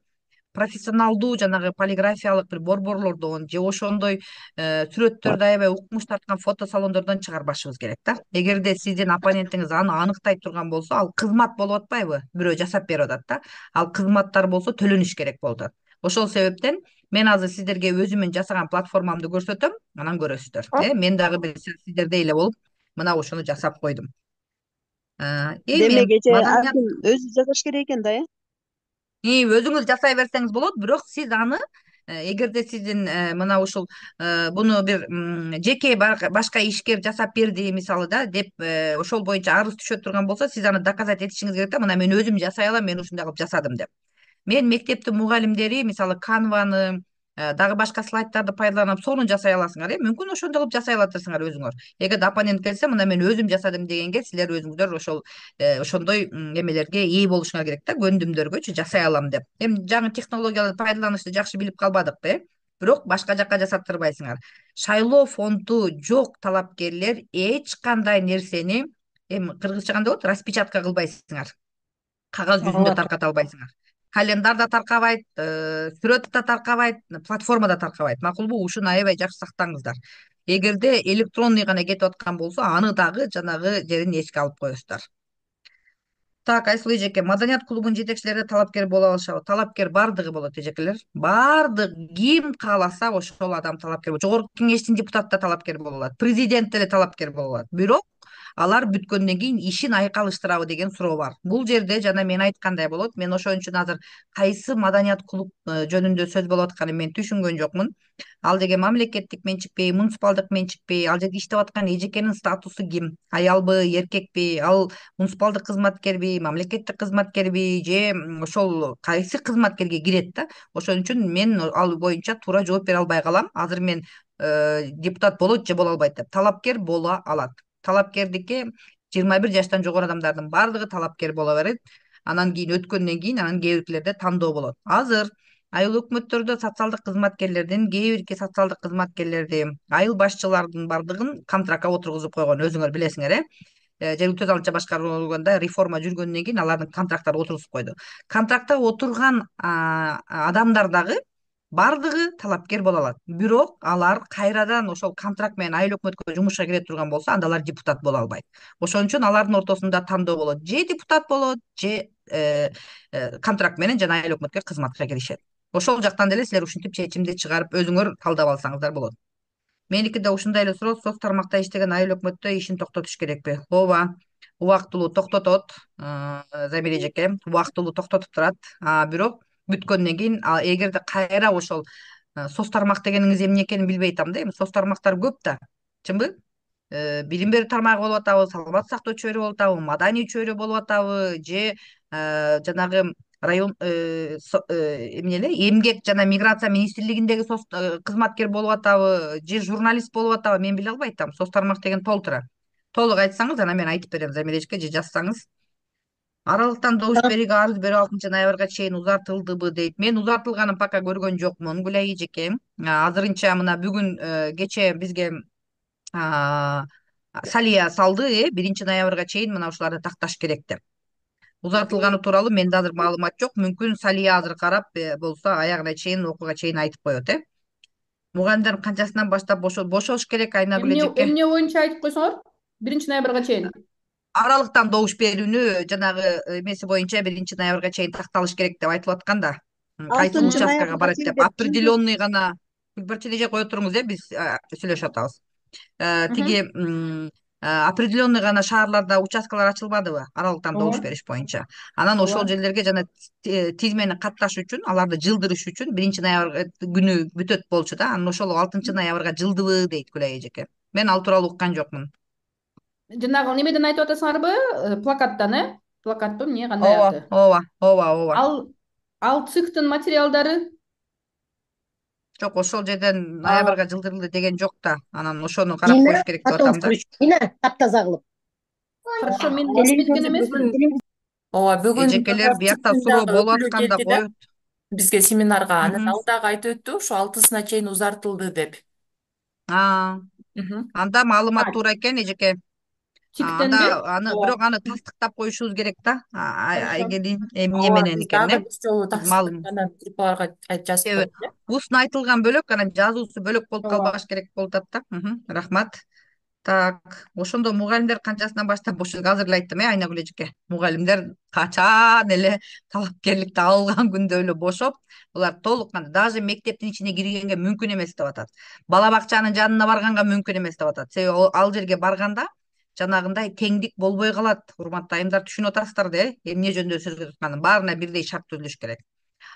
профессионалдуу жанагы полиграфиялык бир борборлордон же ошондой сүрөттөрдү аябай укмуш тарткан фото салондордон чыгарбашыбыз керек да. Эгерде сиздин оппонентиңиз аны аныктай турган болсо, ал кызмат болуп атпайбы? Бирөө жасап берип атат да. Ал кызматтар болсо төлөнүш керек болуп атат. Ошол себептен мен азыр сиздерге өзүмүн жасаган платформамды көрсөтөм, анан көрөсүздөр. Мен дагы сиздердей эле болуп мына ошону жасап койдум. Демек Эми эже маданият атын өзү жасаш керек экен да, өзүңүз жасай берсеңиз болот, бирок сиз аны эгерде сиздин мына ушул буну бир жеке башка ишкер жасап берди мисалы да деп ошол боюнча арыз түшө турган болсо, сиз аны доказать этишиңиз керек да, мына мен өзүм жасай алам, мен ушундай кылып жасадым деп. Мен мектептин мугалимдери мисалы канваны дагы башка слайдтарды пайдаланып сонун жасай аласыңар. Мүмкүн ошондой кылып жасай алатырсыңар өзүңөр. Эгерде оппонент келсе, мына мен өзүм жасадым дегенге силер өзүңүздөр ошол ошондой эмелерге ээ болушуңар керек да, көндүмдөргөчү жасай алам деп. Эми жаңы технологияларды пайдаланышты жакшы билип калбадыкпы, бирок башка жакка жасаттырбайсыңар. Шайлоо фонду жок талапкерлер эч кандай нерсени, эми кыргызча кандай болот, распечатка кылбайсыңар, кагаз жүзүндө ооба. тарката албайсыңар. Календар да таркабайт, сүрөт да таркабайт, платформа да таркабайт. Макулбу? Ушуну аябай жакшы сактаңыздар. Эгерде электронный гана кетип аткан болсо, аны дагы жанагы жерин эске алып коесуздар. Так, Айсулу эжеке, маданият клубунун жетекчилери талапкер боло алышабы? Талапкер бардыгы болот, эжекелер. Бардык ким кааласа ошол адам талапкер болот. Жогорку кеңештин депутаты да талапкер боло алат, президент деле талапкер боло алат. Бирок алар бүткөндөн кийин ишин айкалыштырабы деген суроо бар. Бул жерде жана мен айткандай болот. Мен ошон үчүн азыр кайсы маданият клуб жөнүндө сөз болуп атканын мен түшүнгөн жокмун. Ал деген мамлекеттик менчикпи, муниципалдык менчикпи, ал жерде иштеп аткан эжекенин статусу ким? Аялбы, эркекпи? Ал муниципалдык кызматкерби, мамлекеттик кызматкерби же ошол кайсы кызматкерге кирет да? Ошон үчүн мен ал боюнча туура жооп бере албай калам. Азыр мен депутат болот же боло албайт деп. Талапкер боло алат. Талапкердикке 21 жаштан жогору адамдардын баардыгы талапкер боло берет. Анан кийин өткөндөн кийин анан кээ биркилерде тандоо болот. Азыр айыл өкмөттөрдө социалдык кызматкерлердин, кээ бирки социалдык кызматкерлерди, айыл башчылардын баардыгын контрактка отургузуп койгон, өзүңөр билесиңер. Жергиликтүү азаматча башкарууганда реформа жүргөндөн кийин алардын контракттары отургузуп койду. Контрактта отурган адамдар дагы баардыгы талапкер боло алат. Бирок алар кайрадан ошол контракт менен айыл өкмөткө жумушка кире турган болсо, анда алар депутат боло албайт. Ошон үчүн алардын ортосунда тандоо болот. Же депутат болот, же контракт менен жана айыл өкмөткө кызматка киришет. Ошол жактан деле силер ушинтип чечимди чыгарып өзүңөр талдап алсаңыздар болот. Меники да ушундай эле суроо: соц тармакта иштеген айыл өкмөттө ишин токтотуш керекпи? Ооба, убактылуу токтотот. Замир эжеке, убактылуу токтотуп турат. Бирок бүткөндөн кийин эгерде кайра ошол соц тармак дегениңиз эмне экенин билбей атам да. Эми соц тармактар көп да, чынбы? Билим берүү тармагы болуп атабы, саламаттык сактоо чөйрө болуп атабы, маданий чөйрө болуп атабы, же жанагы район эмне эле эмгек жана миграция министрлигиндеги кызматкер болуп атабы, же журналист болуп атабы, мен биле албай атам. Соц тармак деген толтура. Толук айтсаңыз анан мен айтып берем, Замиречке, же жазсаңыз. Аралыктан добуш берүүгө арыз берүү 6 ноябрга чейин узартылдыбы дейт. Мен узартылганын пока көргөн жокмун, Гүлай эжеке. Азырынча мына бүгүн кече бизге салия салды, 1 ноябрга чейин мына ушуларды такташ керек деп. Узартылганы тууралуу менде азыр маалымат жок. Мүмкүн салия азыр карап болсо аягына чейин, окууга чейин айтып коет. мугалимдердин канчасынан баштап бошош керек Айнагүл эжеке? эмне боюнча айтып койсоңор? 1 ноябрга чейин. Аралыктан добуш берүүнү жанагы эмеси боюнча 1 ноябрга чейин такталыш керек деп айтылып аткан да. Кайсы 6 участкага ноябрга барат чейин деп деп жылдыз. определенный гана. Гүлбарчын эже кое туруңуз, биз сүйлөшүп атабыз. Тиги определенный гана шаарларда участкалар ачылбадыбы аралыктан добуш Ооба. бериш боюнча. Анан ошол Ооба. жерлерге жана тизмени катташ үчүн, аларды жылдырыш үчүн 1 ноябрь күнү бүтөт болчу да. Анан ошол 6 ноябрга жылдыбы дейт Гүлай эжеке. Мен ал тууралуу уккан жокмун. Жанагы немеден айтып атасыңарбы? Плакаттан, плакаттын эмне кандай Ооба, аты? ооба, ооба, ооба. Ал цихтын материалдары. Жок, ошол жерден А, ноябрга жылдырылды деген жок да. Анан ошону карап Дина коюш керек деп потом атам да. включу. Дина таптаза кылып. Хорошо, мен билген Телевизорду эмесмин. Ооба, бүгүн Эжекелер биякта чын суроо дагы болуп өкүлү атканда келди да коет. бизге семинарга. Анан Мгм. ал дагы айтып өттү, ушу 6-сына чейин узартылды деп. Мгм. Анда маалымат А, туура экен эжеке. Анда тиктенби? бирок Ооба. аны тастыктап коюшубуз керек да. Хорошо. Айгерим эмне Ооба, менен биз экен, дагы бир жолу Биз таксиктеп анан группаларга жазып себеби коелу. устун айтылган бөлөк, анан жазуусу бөлөк болуп Ооба. калбаш керек болуп атат да. Рахмат. Так, ошондо мугалимдер канчасынан баштап бошойт? Азыр эле айттым, Айнагүл эжеке. Мугалимдер качан эле талапкерликти алган күндө эле бошоп, булар толук кандуу, даже мектептин ичине киргенге мүмкүн эмес деп атат. Бала бакчанын жанына барганга мүмкүн эмес деп атат. Себеби ал жерге барганда жанагындай теңдик болбой калат. Урматтуу айымдар, түшүнүп атасыздар да, эмне жөнүндө сөз кылып атканын. Баарына бирдей шарт түзүлүш керек.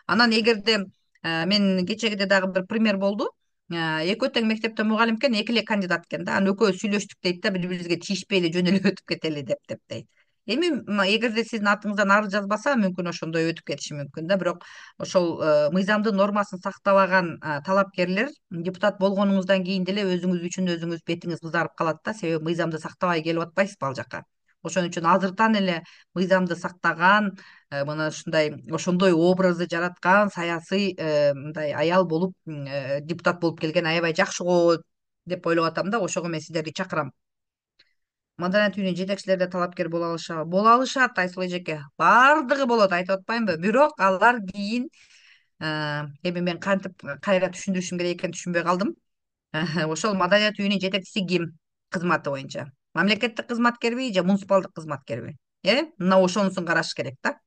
Анан эгерде мен кечегиде дагы бир пример болду. Экөө тең мектепте мугалим экен, эки эле кандидат экен да. Анан экөө сүйлөштүк дейт да, бири бирибизге тийишпей эле жөн эле өтүп кетели деп дейт. Эми эгерде сиздин атыңыздан арыз жазбаса, мүмкүн ошондой өтүп кетиши мүмкүн да. Бирок ошол мыйзамдын нормасын сактабаган талапкерлер депутат болгонуңуздан кийин деле өзүңүз үчүн өзүңүз бетиңиз кызарып калат да. Себеби мыйзамды сактабай келип атпайсызбы ал жака. Ошон үчүн азыртан эле мыйзамды сактаган, мына ушундай ошондой образды жараткан саясий мындай аял болуп депутат болуп келген аябай жакшы го деп ойлоп атам да. Ошого мен сиздерди чакырам. Маданият үйүнүн жетекчилери да талапкер боло алышат Айсыл эжеке. Баардыгы болот, айтып атпаймынбы? Бирок алар кийин эми мен кантип кайра түшүндүрүшүм керек экенин түшүнбөй калдым. Ошол маданият үйүнүн жетекчиси ким? Кызматы боюнча мамлекеттик кызматкерби же муниципалдык кызматкерби? Мына ошонусун караш керек да.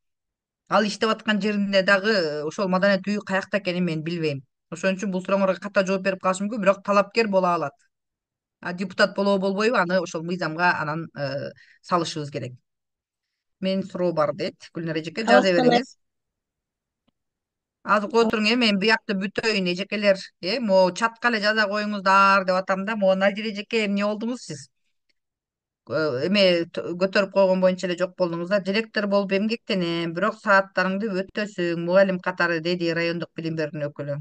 Ал иштеп аткан жеринде дагы ошол маданият үйү каякта экенин мен билбейм. Ошон үчүн бул сурооңорго ката жооп берип калышым мүмкүн, бирок талапкер боло алат. А депутат болобу болбойбу, аны ошол мыйзамга анан салышыбыз керек. Менин суроо бар дейт Гүлнар эжеке, жаза Талаштан бериңиз. Азыр кое туруң, мен буякты бүтөйүн эжекелер. Могу чатка эле жаза коюңуздар деп атам да. Могу Назир эжеке, эмне болдуңуз сиз? Эме көтөрүп койгон боюнча эле жок болдуңуз да. Директор болуп эмгектенем, бирок сааттарыңды өтөсүң мугалим катары, деди райондук билим берүүнүн өкүлү.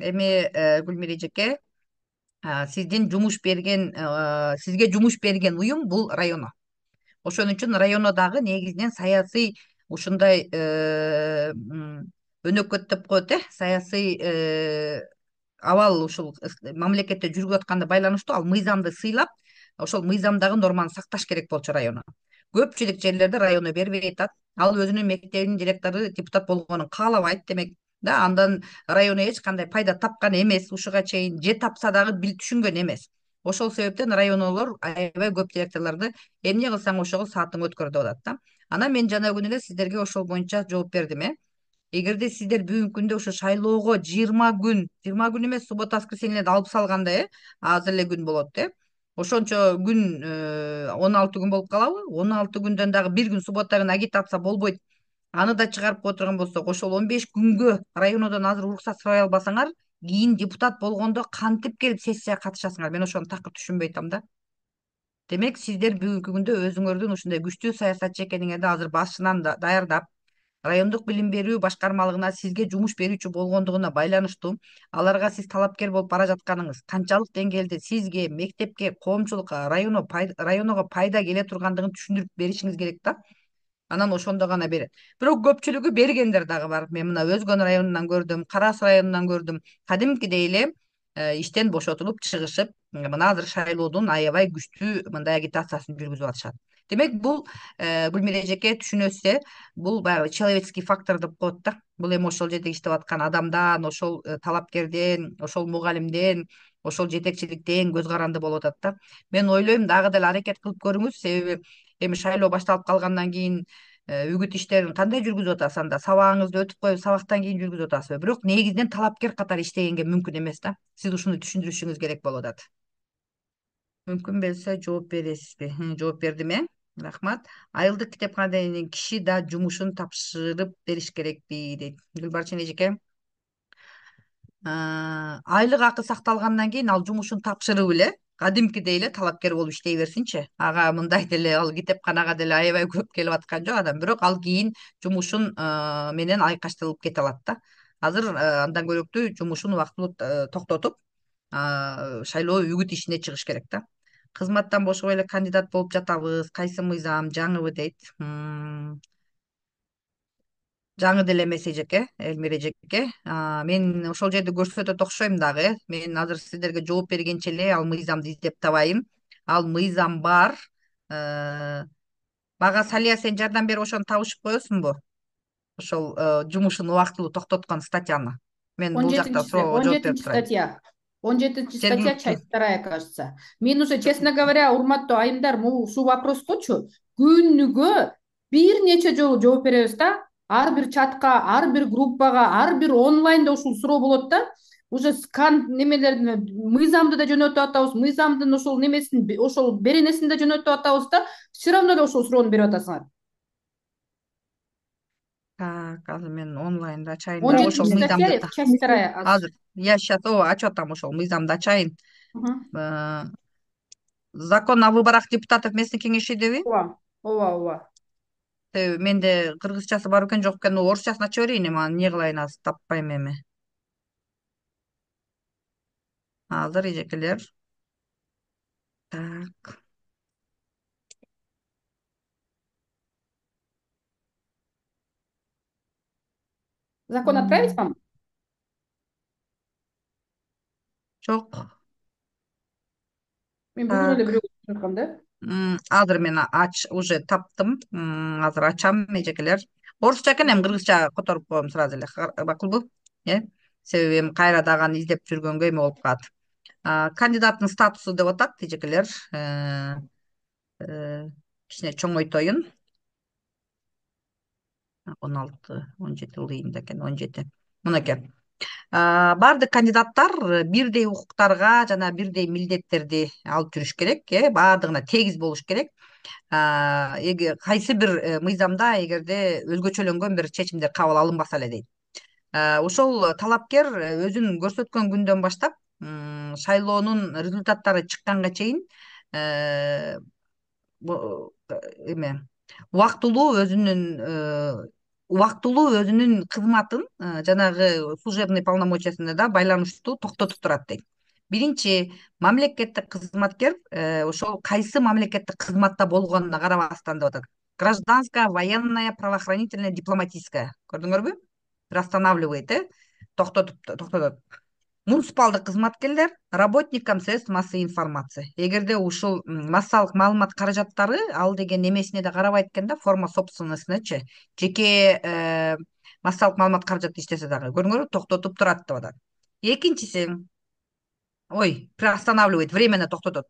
Эми Гүлмира эжеке, сизге жумуш берген уюм бул районо. Ошон үчүн районо дагы негизинен саясий ушундай өнөкөт деп коет, саясий абал ушул мамлекетте жүрүп атканда байланыштуу ал мыйзамды сыйлап, ошол мыйзамдагы норманы сакташ керек болчу районо. Көпчүлүк жерлерде районо бербей атат. Ал өзүнүн мектебинин директору депутат болгонун каалабайт демек да. Андан районо эч кандай пайда тапкан эмес ушуга чейин, же тапса дагы түшүнгөн эмес. Ошол себептен районолор аябай көп директорлорду эмне кылсаң ошого саатың өткөр деп атат да. Анан мен жана күнү эле сиздерге ошол боюнча жооп бердим. Эгерде сиздер бүгүнкү күндө ошо шайлоого 20 күн эмес, суббота воскресеньелерди алып салганда, азыр эле күн болот, ошончо күн 16 күн болуп калабы? 16 күндөн дагы бир күн суббота күнү агитация болбойт. Аны да чыгарып кое турган болсок, ошол 15 күнгө районодон азыр уруксат сурай албасаңар, кийин депутат болгондо кантип келип сессияга катышасыңар? Мен ошону такыр түшүнбөй атам да. Демек сиздер бүгүнкү күндө өзүңөрдүн ушундай күчтүү саясатчы экениңерди азыр башынан даярдап, райондук билим берүү башкармалыгына сизге жумуш берүүчү болгондугуна байланыштуу, аларга сиз талапкер болуп бара жатканыңыз канчалык деңгээлде сизге, мектепке, коомчулукка, районго пайда келе тургандыгын түшүндүрүп беришиңиз керек да. Анан ошондо гана берет. Бирок көпчүлүгү бергендер дагы бар. Мен мына Өзгөн районунан көрдүм, Карас районунан көрдүм. Кадимкидей эле иштен бошотулуп чыгышып, мына азыр шайлоодун аябай күчтүү мындай агитациясын жүргүзүп атышат. Демек бул Гүлмира эжеке түшүнөсүз, бул баягы человеческий фактор деп коет да. Бул эми ошол жерде иштеп аткан адамдан, ошол талапкерден, ошол мугалимден, ошол жетекчиликтен көз каранды болуп атат да. Мен ойлойм дагы деле аракет кылып көрүңүз, себеби эми шайлоо башталып калгандан кийин үгүт иштерин кандай жүргүзүп атасыз анда? Сабагыңызды өтүп коюп, сабактан кийин жүргүзүп атасызбы? Бирок негизинен талапкер катары иштегенге мүмкүн эмес да. Сиз ушуну түшүндүрүшүңүз керек болуп атат. Мүмкүн болсо жооп бересизби? Жооп бердим, рахмат. Айылдык китепканенин киши да жумушун тапшырып бериш керекпи дейт Гүлбарчын эжеке. Айлык акы сакталгандан кийин ал жумушун тапшырып эле кадимкидей эле талапкер болуп иштей берсинчи. Ага мындай деле ал китепканага деле аябай көп келип аткан жок адам, бирок ал кийин жумушун менен айкашталып кете алат да. Азыр андан көрөктүү жумушун убактылуу токтотуп шайлоо үгүт ишине чыгыш керек да. Кызматтан бошобой эле кандидат болуп жатабыз. Кайсы мыйзам жаңыбы дейт. Жаңы деле эмес эжеке, Элмира эжеке. Мен ошол жерде көрсөтөт окшойм дагы. Мен азыр сиздерге жооп бергенче эле ал мыйзамды издеп табайын. Ал мыйзам бар. Мага Салия, сен жардам берип ошону табышып коесуңбу? Ошол жумушун убактылуу токтоткон статьяны. Мен бул жакта суроого жооп берип турайын. статья. 17 Сен статья, часть 2, кажется. Мен уже, честно говоря, урматтуу айымдар, ушул вопроскочу күнүгө бир нече жолу жооп беребиз да. Ар бир чатка, ар бир группага, ар бир онлайнда ушул суроо болот да. Уже скан немелерди, мыйзамды да жөнөтүп атабыз, мыйзамдын ошол немесин, ошол беренесин да жөнөтүп атабыз да. Все равно да ошол суроону берип атасыңар. Так, азыр мен онлайнда ачайын да 17 ошол статья, мыйзамды. часть 2. Азыр я сейчас ачып атам, ошол мыйзамды ачайын. Закон о выборах депутатов местных кеңешидеби? Ооба, ооба, ооба. Менде кыргызчасы бар экен, жок экен. Орусчасын ача берейин эми, аны эмне кылайын, азыр таппайм эми. Азыр эжекелер. Так. Закон отправить вам? Жок. Мен бүгүн эле Так. бирөө чыккан да. Азыр мен уже таптым. Азыр ачам эжекелер. Орусча экен, эми кыргызча которуп коем сразу эле. Макулбу? Себеби эми кайра дагы аны издеп жүргөнгө эме болуп калат. Кандидаттын статусу деп атат эжекелер. Кичине чоңойтоюн. 16, 17 ылдыйында экен, 17. Мынакей. Бардык кандидаттар бирдей укуктарга жана бирдей милдеттерди алып жүрүш керек, баардыгына тегиз болуш керек. Кайсы бир мыйзамда эгерде өзгөчөлөнгөн бир чечимдер кабыл алынбаса эле дейт. Ошол талапкер өзүн көрсөткөн күндөн баштап шайлоонун результаттары чыкканга чейин эме убактылуу өзүнүн кызматын жанагы служебный полномочиясына да байланыштуу токтотуп турат дейт. Биринчи, мамлекеттик кызматкер ошол кайсы мамлекеттик кызматта болгонуна карабастан деп атат. Гражданская, военная, правоохранительная, дипломатическая. Көрдүңөрбү? Приостанавливает, токтотот. Муниципалдык кызматкерлер работникам средств массовой информации. Эгерде ушул массалык маалымат каражаттары ал деген эмесине да карабайт экен да, форма собственностинечи. Жеке массалык маалымат каражаты иштесе дагы, көрүңөрбү, токтотуп турат деп атат. Экинчиси, приостанавливает, временно токтотот.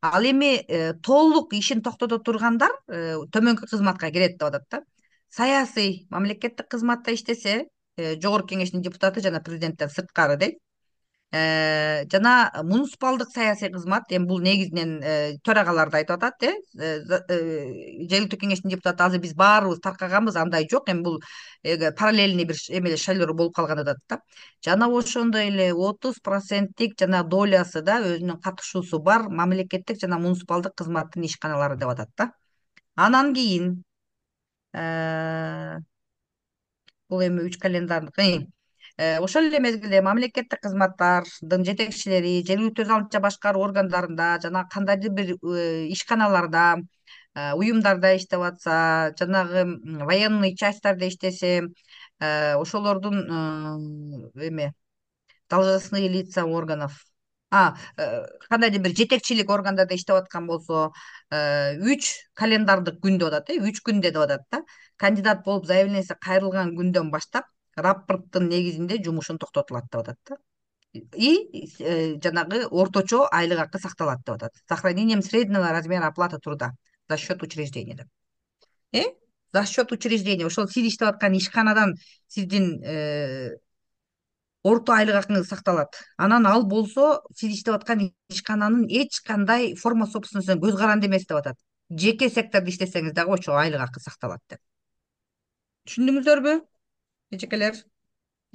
Ал эми толук ишин токтото тургандар төмөнкү кызматка кирет деп атат да. Саясий мамлекеттик кызматта иштесе, жогорку кеңештин депутаты жана президенттен сырткары дейт. Жана муниципалдык саясий кызмат, эми бул негизинен төрагаларды айтып атат, жергиликтүү кеңештин депутаты. Азыр биз баарыбыз таркаганбыз, андай жок, эми бул параллельный бир эмелер шайлоо болуп калган атат да. Жана ошондой эле 30% жана долясы да өзүнүн катышуусу бар мамлекеттик жана муниципалдык кызматтын ишканалары деп атат да. Анан кийин бул эми 3 календарный. Ошол эле мезгилде мамлекеттик кызматтардын жетекчилери жергиликтүү өз башкаруу органдарында жана кандайдыр бир ишканаларда, уюмдарда иштеп атса, жанагы военный частьтарда иштесе, ошолордун должностные лица органов кандайдыр бир жетекчилик органдарда иштеп аткан болсо 3 календардык күн деп атат, 3 күндө деп атат да. Кандидат болуп заявлениясы кайрылган күндөн баштап рапорттун негизинде жумушун токтотулат деп атат да. И жанагы орточо айлык акы сакталат деп атат. Сохранением среднего размера оплаты труда за счет учреждения деп. Э? За счет учреждения. Ошол сиз иштеп аткан ишканадан сиздин орто айлык акыңыз сакталат. Анан ал болсо сиз иштеп аткан ишкананын эч кандай форма собственностуна көз каранды эмес деп атат. Жеке сектордо иштесеңиз дагы ошо айлык акы сакталат деп. Түшүндүңүздөрбү, эжекелер?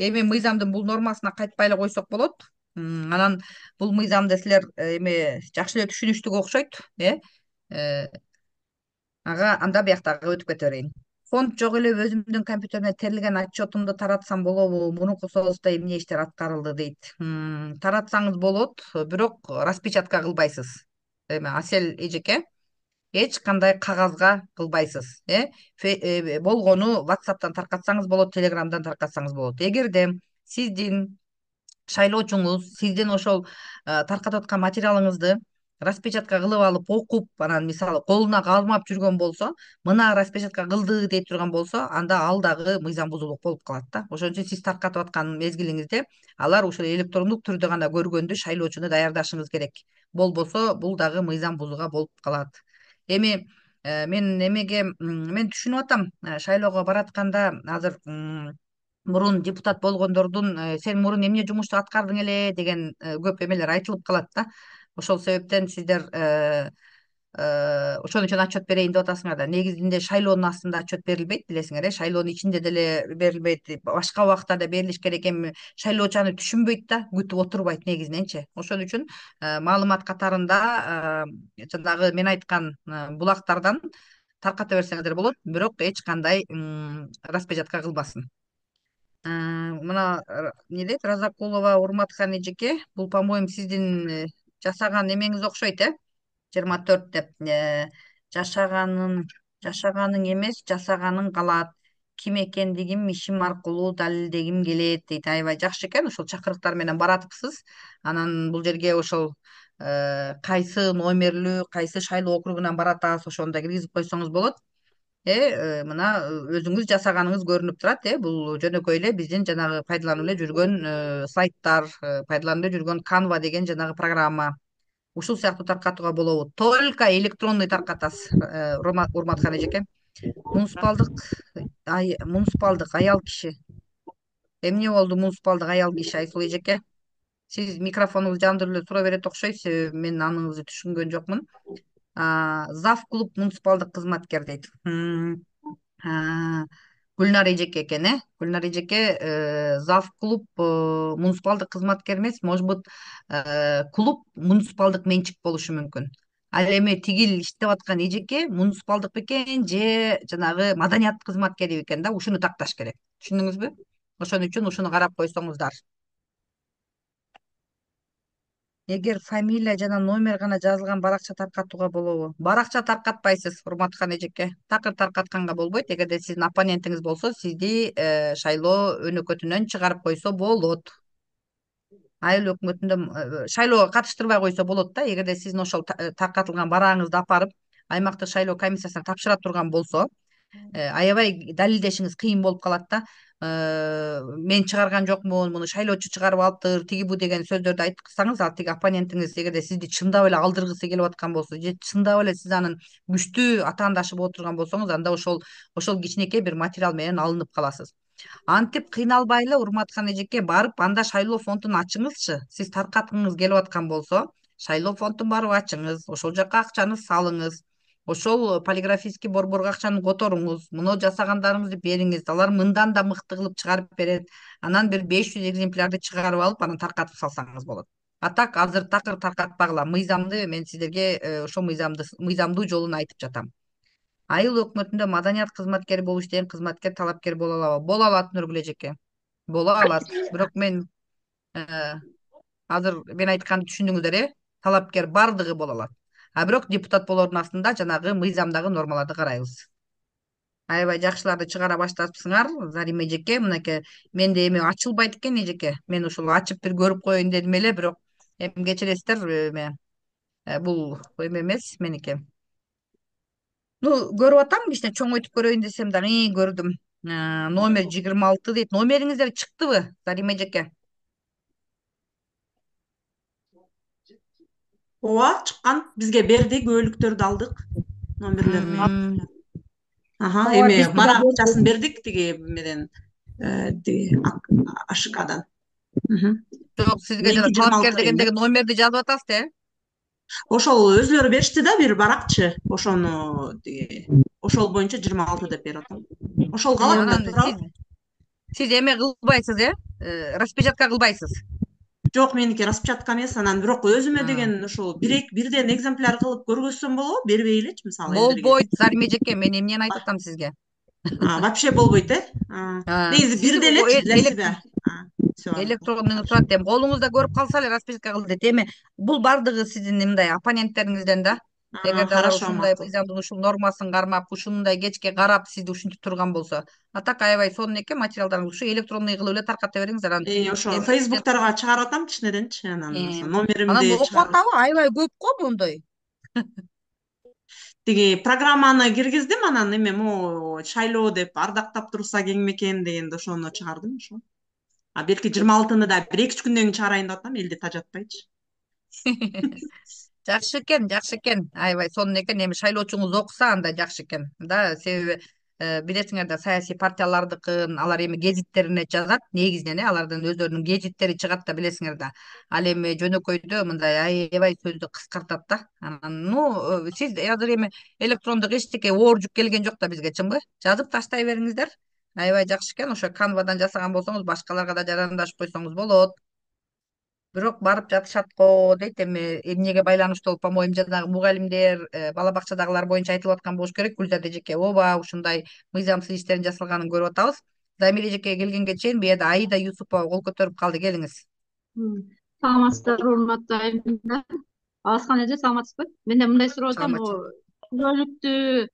Эми мыйзамдын бул нормасына кайтпай эле койсок болот. Анан бул мыйзамды силер эми жакшы эле түшүнүштүк окшойт, ага анда бияктагы өтүп кете берейин. Фонд жок эле өзүмдүн компьютериме терилген отчетумду таратсам болобу? Мурунку соосто эмне иштер аткарылды дейт. Таратсаңыз болот, бирок распечатка кылбайсыз. Эми Асель эжеке эч кандай кагазга кылбайсыз. Болгону WhatsApp'тан таркатсаңыз болот, Telegram'дан таркатсаңыз болот. Эгерде сиздин шайлоочуңуз сиздин ошол таркатып аткан материалыңызды распечатка кылып алып окуп, анан мисалы колуна алмап жүргөн болсо, мына распечатка кылды деп турган болсо, анда ал дагы мыйзам бузуулук болуп калат да. Ошон үчүн сиз таркатып аткан мезгилиңизде алар ушул электрондук түрдө гана көргөндө шайлоочуну даярдашыңыз керек. Болбосо бул дагы мыйзам бузууга болуп калат. Эми мен түшүнүп атам, шайлоого баратканда азыр мурун депутат болгондордун сен мурун эмне жумушту аткардың эле деген көп эмелер айтылып калат да. Ошол себептен сиздер ошон үчүн отчет берейин деп атасыңар да. Негизинде шайлоонун астында отчет берилбейт, билесиңер, шайлоонун ичинде деле берилбейт, башка убактарда берилиш керек. Эми шайлоочу аны түшүнбөйт да, күтүп отурбайт негизиненчи. Ошон үчүн маалымат катарында жанагы мен айткан булактардан тарката берсеңиздер болот, бирок эч кандай распечатка кылбасын. Мына эмне дейт Разакулова Урматхан эжеке, бул по-моему сиздин жасаган эмеңиз окшойт, 24 деп. Жашаганың эмес, жасаганың калат. Ким экендигим ишим аркылуу далилдегим келет дейт. Аябай жакшы экен, ошол чакырыктар менен баратыпсыз. Анан бул жерге ошол кайсы номерлүү, кайсы шайлоо округунан баратасыз, ошону да киргизип койсоңуз болот. Мына өзүңүз жасаганыңыз көрүнүп турат. Бул жөнөкөй эле биздин жанагы пайдаланып эле жүргөн сайттар, пайдаланып эле жүргөн Canva деген жанагы программа. Ушул сыяктуу таркатууга болобу? Только электронный таркатасыз, Урматхан эжеке. Муниципалдык аял киши. Эмне болду муниципалдык аял киши, Айсул эжеке? Сиз микрофонуңузду жандырып эле тура берет окшойт. Мен аныңызды түшүнгөн жокмун. Зав клуб муниципалдык кызматкер дейт. Гүлнар эжеке экен, Гүлнар эжеке, зав клуб муниципалдык кызматкер эмес, может быть, клуб муниципалдык менчик болушу мүмкүн. Ал эми тигил иштеп аткан эжеке муниципалдык бекен же жанагы маданият кызматкери бекен да, ушуну такташ керек. Түшүндүңүзбү? Ошон үчүн ушуну карап койсоңуздар. Эгер фамилия жана номер гана жазылган баракча таркатууга болобу? Баракча таркатпайсыз, Урматхан эжеке. Такыр таркатканга болбойт. Эгерде сиздин оппонентиңиз болсо, сизди шайлоо өнөкөтүнөн чыгарып койсо болот. Айыл өкмөтүндө шайлоого катыштырбай койсо болот да. Эгерде сиздин ошол таркатылган барагыңызды апарып аймактык шайлоо комиссиясына тапшыра турган болсо, аябай далилдешиңиз кыйын болуп калат да. Мен чыгарган жокмун, муну шайлоочу чыгарып алыптыр, тиги бу деген сөздөрдү айтсаңыз, ал тиги оппонентиңиз эгерде сизди чындап эле алдыргысы келип аткан болсо, же чындап эле сиз анын күчтүү атаандашы болуп турган болсоңуз, анда ошол кичинекей бир материал менен алынып каласыз. Антип кыйналбай эле, Урматхан эжеке, барып анда шайлоо фондун ачыңызчы. Сиз таркаткыңыз келип аткан болсо, шайлоо фондун барып ачыңыз, ошол жака акчаны салыңыз. Ошол полиграфический борборго акчаны которуңуз, муну жасагандарыңызды бериңиз, алар мындан да мыкты кылып чыгарып берет. Анан бир 500 экземплярды чыгарып алып, анан таркатып салсаңыз болот. А так азыр такыр таркатпагыла. Мыйзамды мен сиздерге ошол мыйзамдуу жолун айтып жатам. Айыл өкмөтүндө маданият кызматкери болуп иштеген кызматкер талапкер боло алабы? Боло алат, Нургүл эжеке. Боло алат. Бирок мен азыр мен айтканды түшүндүңүздөр, талапкер бардыгы боло алат. Бирок депутат болоордун астында жанагы мыйзамдагы нормаларды карайбыз. Аябай жакшыларды чыгара баштапсыңар, Зарим эжеке. Мынакей менде эми ачылбайт экен эжеке. Мен ушул ачып бир көрүп коеюн дедим эле, бирок Эми кечиресиздер, бул эме эмес меники. Ну, көрүп атам, кичине чоңойтуп көрөйүн десем дагы көрдүм. Номер 26 дейт. Номериңиздер чыктыбы, Зарима эжеке? Ооба, чыккан. Бизге берди, күбөлүктөрдү алдык. Номерлерин. Мгм. Аха, ооба эми бизге мара да акчасын берди. бердик тиги менен тиги АШКдан. Жок, сизге жана Меники талапкер 26 эми. дегендеги номерди жазып атасыз, Ошол өзүлөрү беришти да, бир баракчы. Ошону тиги ошол боюнча 26 деп берип атам. Ошол калат да, Анан туурабы? сиз эме кылбайсыз, распечатка кылбайсыз. Жок, меники распечатка эмес, анан бирок өзүмө М. деген ушул бирден экземпляр кылып көргөзсөм болобу? Бербей элечи, мисалы элдерге. Болбойт, Зарима эжеке, мен эмнени айтып атам сизге. Вообще болбойт, э? Негизи Сиз бир делечи для себя. Всё. электронный турат, эми колуңузда көрүп калса эле распечатка кыл дейт. Эми бул бардыгы сиздин мындай оппоненттериңизден да. Эгерде алар Хорошо, ушундай макул. мыйзамдын ушул нормасын кармап, ушундай кечке карап сизди ушинтип турган болсо, а так аябай сонун экен материалдарыңыз. Ушу электронный кылып эле тарката бериңиздер. Анан Ошо эми Facebooktарга чыгарып атам кичинеденчи, анан ошо анан номеримди окуп чыгарып. атабы, аябай көп го моундай. Тиги программаны киргиздим, анан эме могу шайлоо деп ардактап турса кеңмекен дегенде ошону чыгардым ошо. Белки 26-ны да бир 2-3 күндөн кийин чыгарайын деп атам, элди тажатпайчы. Жакшы экен, аябай сонун экен. Эми шайлоочуңуз окуса анда жакшы экен да, себеби билесиңер да, саясий партиялардыкын алар эми гезиттерине жазат, негизинен алардын өздөрүнүн гезиттери чыгат да, билесиңер да. Ал эми жөнөкөйдө мындай аябай сөздү кыскартат да. Анан сиз азыр эми электрондук эчтеке оор жүк келген жок да бизге, чынбы? Жазып таштай бериңиздер. Аябай жакшы экен. Ошо Canvaдан жасаган болсоңуз, башкаларга да жарандашып койсоңуз болот. Бирок барып жатышат го дейт. Эми эмнеге байланыштуу болуп, по-моему, жанагы мугалимдер, бала бакчадагылар боюнча айтылып аткан болуш керек. Гүлзат эжеке, ооба, ушундай мыйзамсыз иштердин жасалганын көрүп атабыз. Замир эжеке келгенге чейин бу жерде Аида Юсупова кол көтөрүп калды. Келиңиз. Саламатсыздарбы, урматтуу айымдар. Алыскан эже, саламатсызбы? Мен да мындай суроо атам, Саламатчы.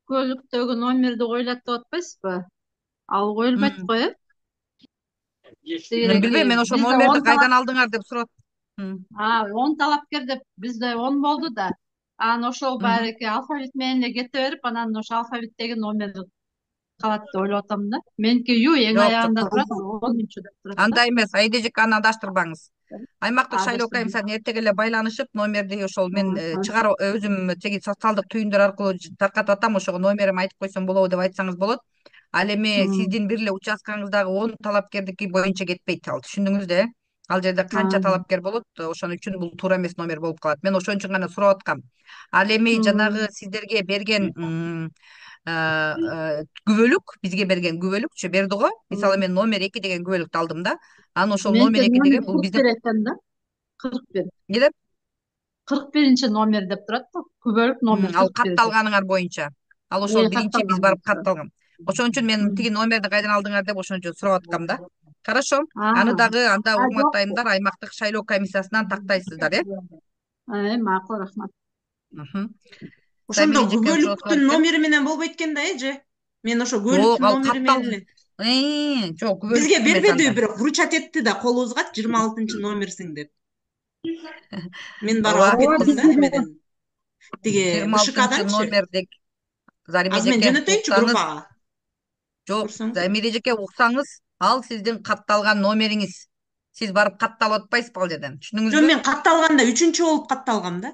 күбөлүктөгү номерди коюлат деп атпайсызбы? Ал коюлбайт го, э? Мен билбейм, мен ошо Бизде номерди кайдан алдыңар деп сурап. 10 талапкер деп бизде 10 болду да. Анан ошол бареки алфавит менен эле кете берип, анан ошо алфавиттеги номер калат деп ойлоп атам да. Меники Ю эң Жок, аягында жок. турат, 10-чу деп турат да. Андай эмес, Аида эжеке, аны адаштырбаңыз. Аймактык шайлоо Адаштырдым. комиссиясына эртең эле байланышып, номерди ошол мен чыгарып өзүм теги социалдык түйүндөр аркылуу таркатып атам, ошого номерим айтып койсом болобу деп айтсаңыз болот. Ал эми сиздин бир эле участкаңыздагы 10 талапкердики боюнча кетпейт ал, түшүндүңүздү, э? Ал жерде канча талапкер болот, ошон үчүн бул туура эмес номер болуп калат. Мен ошон үчүн гана сурап аткам. Ал эми жанагы сиздерге берген күбөлүк, бизге берген күбөлүкчү берди го. Мисалы мен номер 2 деген күбөлүктү алдым да. Анан ошол номер Меники 2 номер деген бул 41 биздин экен да. 41. не деп? 41-нчи номер деп турат да. Күбөлүк номер Ал 41. катталганыңар боюнча. Ал ошол биринчи, биз барып Катталган. катталган. Ошон үчүн мен тиги номерди кайдан алдыңар деп ошон үчүн сурап аткам да. Хорошо. Аны дагы анда урматтуу айымдар аймактык шайлоо комиссиясынан тактайсыздар, э? Макул, рахмат. Замир Ошондо эжеке ошо күбөлүктүн номери менен болбойт экен да, эже. Мен ошо Жок, күбөлүктүн ал номери менен эле. Жок, Бизге күбөлүктүү эмес бербеди, анда. бирок вручать этти да, колубузга 26-чы номерсиң деп. Мен барып Ооба, алып кеттим да эмеден. Тиги 26 БШКданчы. номердик. Зарим Азыр мен эжеке, жөнөтөйүнчү уксаңыз. группага. Жок, Көрсөң. Замир эжеке, уксаңыз, ал сиздин катталган номериңиз. Сиз барып катталып атпайсызбы ал жерден? Жөн, Түшүндүңүзбү? мен катталганда 3-чү болуп катталгам да.